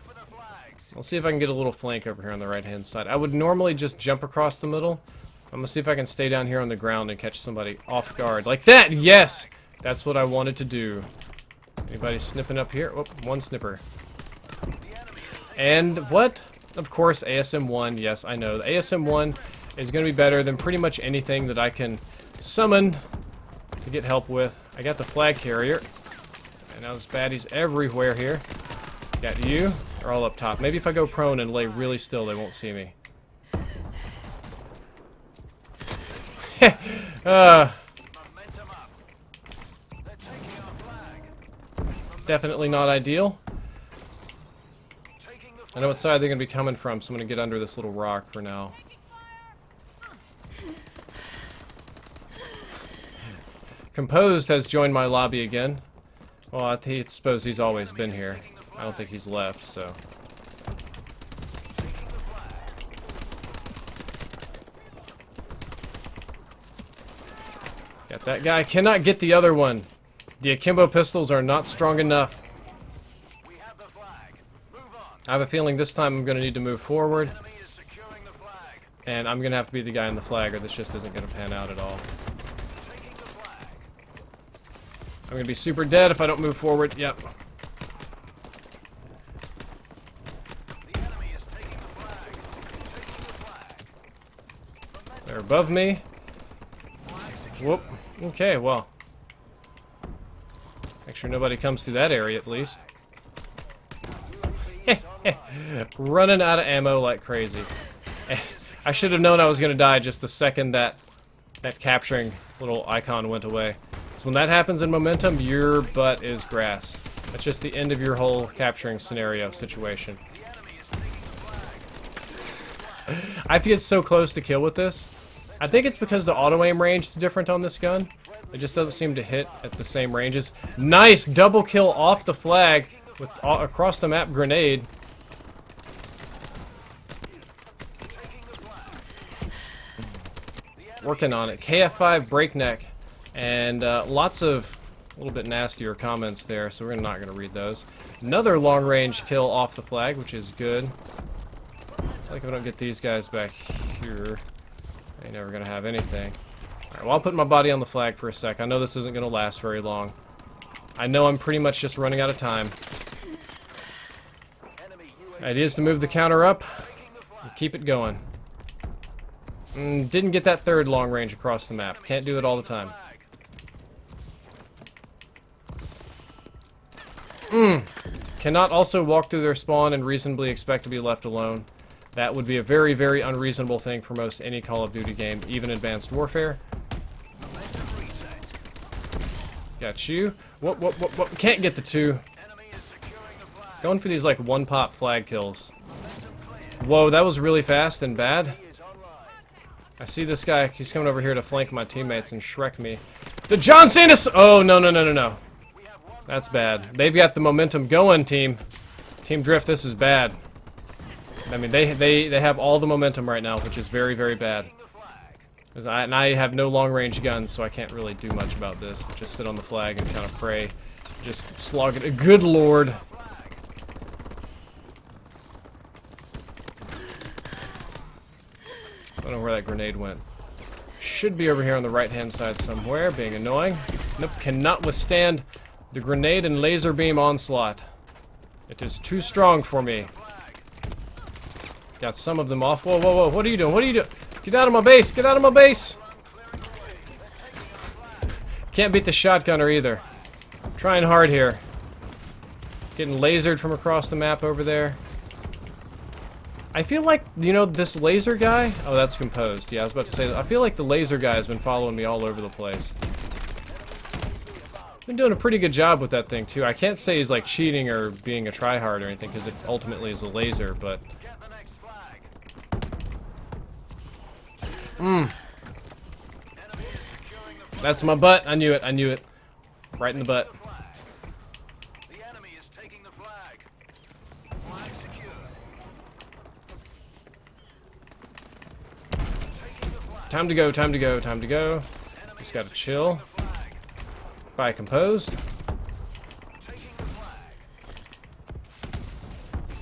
Speaker 1: I'll see if I can get a little flank over here on the right-hand side. I would normally just jump across the middle. I'm gonna see if I can stay down here on the ground and catch somebody off guard. Like that! Yes! That's what I wanted to do. Anybody snipping up here? Oh, one snipper. And what? Of course, ASM-1. Yes, I know. The ASM-1 is going to be better than pretty much anything that I can summon to get help with. I got the flag carrier. And now there's baddies everywhere here. Got you. They're all up top. Maybe if I go prone and lay really still, they won't see me. Definitely not ideal. I know what side they're going to be coming from, so I'm going to get under this little rock for now. Composed has joined my lobby again. Well, I suppose he's always been here. I don't think he's left, so... Got that guy. I cannot get the other one. The akimbo pistols are not strong enough. I have a feeling this time I'm going to need to move forward. And I'm going to have to be the guy on the flag, or this just isn't going to pan out at all. I'm going to be super dead if I don't move forward. Yep. They're above me. Whoop. Okay, well. Make sure nobody comes through that area at least. Running out of ammo like crazy. I should have known I was going to die just the second that capturing little icon went away. So when that happens in Momentum, your butt is grass. That's just the end of your whole capturing scenario situation. I have to get so close to kill with this. I think it's because the auto-aim range is different on this gun. It just doesn't seem to hit at the same ranges. Nice double kill off the flag with across the map grenade. Working on it. KF5 breakneck. And lots of a little bit nastier comments there, so we're not going to read those. Another long range kill off the flag, which is good. Like if I don't get these guys back here, I ain't never going to have anything. Alright, well, I'll put my body on the flag for a sec. I know this isn't going to last very long. I know I'm pretty much just running out of time. The idea is to move the counter up and keep it going. Didn't get that third long range across the map. Can't do it all the time. Cannot also walk through their spawn and reasonably expect to be left alone. That would be a very, very unreasonable thing for most any Call of Duty game, even Advanced Warfare. Got you. What? Can't get the two. Going for these like one pop flag kills. Whoa, that was really fast and bad. I see this guy. He's coming over here to flank my teammates and Shrek me. The John Cena. Oh no. That's bad. They've got the momentum going, team. Team Drift, this is bad. I mean, they have all the momentum right now, which is very, very bad. And I have no long-range guns, so I can't really do much about this. Just sit on the flag and kind of pray. Just slog it. Good lord. I don't know where that grenade went. Should be over here on the right-hand side somewhere, being annoying. Nope, cannot withstand the grenade and laser beam onslaught. It is too strong for me. Got some of them off. Whoa, what are you doing? What are you doing? Get out of my base! Get out of my base! Can't beat the shotgunner either. Trying hard here. Getting lasered from across the map over there. I feel like, you know, this laser guy... Oh, that's composed. Yeah, I was about to say that. I feel like the laser guy has been following me all over the place. Been doing a pretty good job with that thing, too. I can't say he's, like, cheating or being a tryhard or anything, because it ultimately is a laser, but... That's my butt. I knew it. I knew it. Right in the butt.
Speaker 3: The enemy is taking the flag. Flag secured. Taking the flag.
Speaker 1: Time to go, time to go, time to go. Just gotta chill. Bye, composed.
Speaker 3: Taking the flag.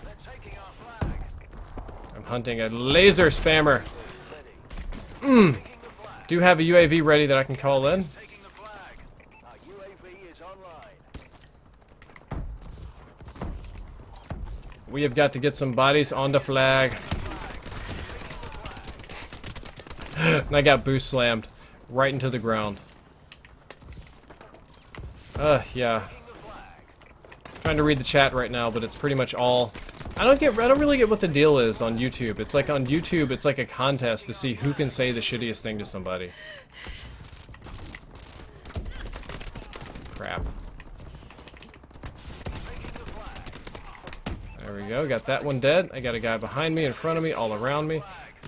Speaker 3: They're taking our flag.
Speaker 1: I'm hunting a laser spammer. Do have a UAV ready that I can call in.
Speaker 3: Taking the flag. Our UAV is online.
Speaker 1: We have got to get some bodies on the flag. And I got boost slammed right into the ground. Yeah. Trying to read the chat right now, but it's pretty much all. I don't really get what the deal is on YouTube. It's like on YouTube, it's like a contest to see who can say the shittiest thing to somebody. Crap. There we go. Got that one dead. I got a guy behind me, in front of me, all around me,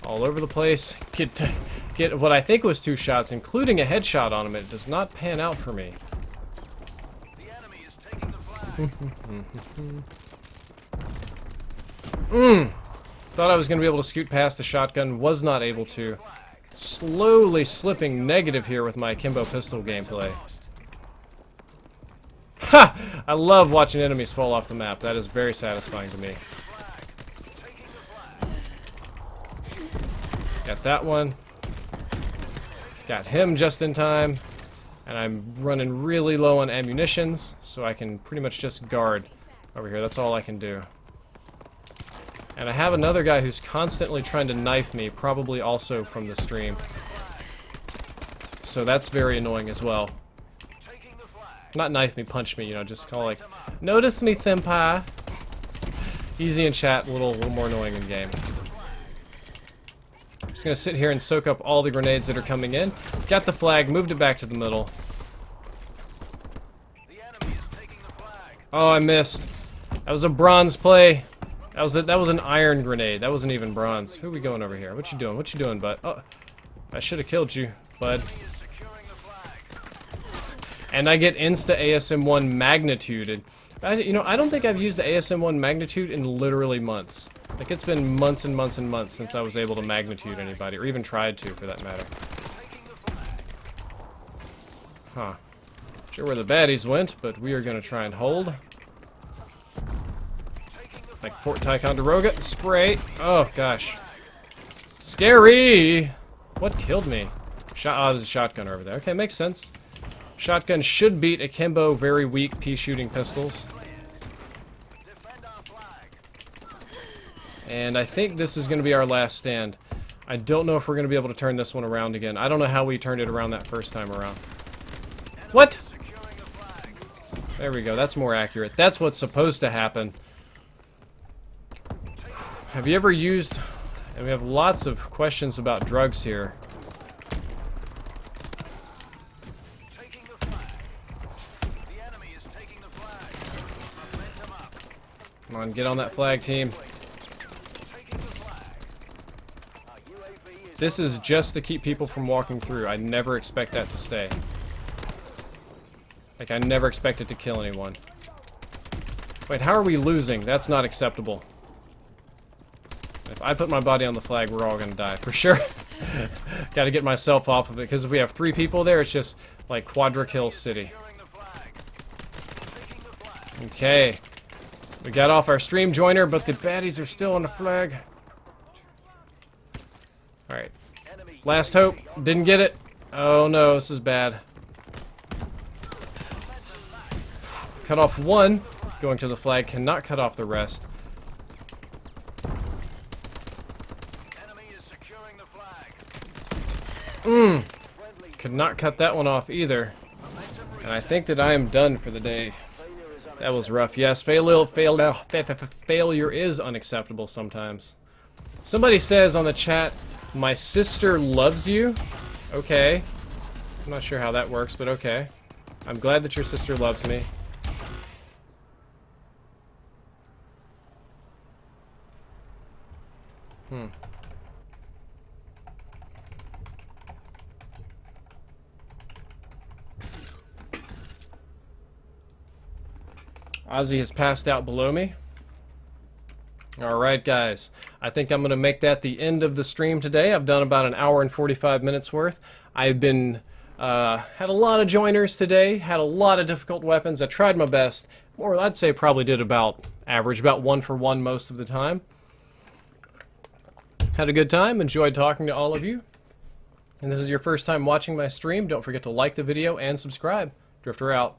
Speaker 1: all over the place. Get what I think was 2 shots, including a headshot on him. It does not pan out for me.
Speaker 3: The enemy is taking the flag.
Speaker 1: Thought I was going to be able to scoot past the shotgun. Was not able to. Slowly slipping negative here with my akimbo pistol gameplay. Ha! I love watching enemies fall off the map. That is very satisfying to me. Got that one. Got him just in time. And I'm running really low on ammunitions, so I can pretty much just guard over here. That's all I can do. And I have another guy who's constantly trying to knife me, probably also from the stream. So that's very annoying as well. Not knife me, punch me, you know, just call like, notice me, senpai. Easy in chat, a little more annoying in game. Just gonna sit here and soak up all the grenades that are coming in. Got the flag, moved it back to the middle. Oh, I missed. That was a bronze play. That was an iron grenade. That wasn't even bronze. Who are we going over here? What you doing? What you doing, bud? Oh, I should have killed you, bud. And I get insta ASM1 magnitude. You know, I don't think I've used the ASM1 magnitude in literally months. Like, it's been months and months and months since I was able to magnitude anybody, or even tried to, for that matter. Huh. Sure where the baddies went, but we are going to try and hold. Like Fort Ticonderoga. Spray. Oh, gosh. Scary! What killed me? Oh, there's a shotgun over there. Okay, makes sense. Shotgun should beat akimbo very weak pea shooting pistols. And I think this is going to be our last stand. I don't know if we're going to be able to turn this one around again. I don't know how we turned it around that first time around. What? There we go. That's more accurate. That's what's supposed to happen. Have you ever used... And we have lots of questions about drugs here. Come on, get on that flag, team. This is just to keep people from walking through. I never expect that to stay. Like, I never expect it to kill anyone. Wait, how are we losing? That's not acceptable. If I put my body on the flag, we're all gonna die, for sure. Gotta get myself off of it, because if we have 3 people there, it's just like quadra kill city. Okay. We got off our stream joiner, but the baddies are still on the flag. Alright. Last hope. Didn't get it. Oh no, this is bad. Cut off 1. Going to the flag. Cannot cut off the rest. Could not cut that one off either. And I think that I am done for the day. That was rough. Yes, failure is unacceptable sometimes. Somebody says on the chat, my sister loves you. Okay. I'm not sure how that works, but okay. I'm glad that your sister loves me. Ozzy has passed out below me. Alright guys, I think I'm going to make that the end of the stream today. I've done about an hour and 45 minutes worth. I've been, had a lot of joiners today, had a lot of difficult weapons. I tried my best, or I'd say probably did about average, about 1 for 1 most of the time. Had a good time, enjoyed talking to all of you. And this is your first time watching my stream, don't forget to like the video and subscribe. Drifter out.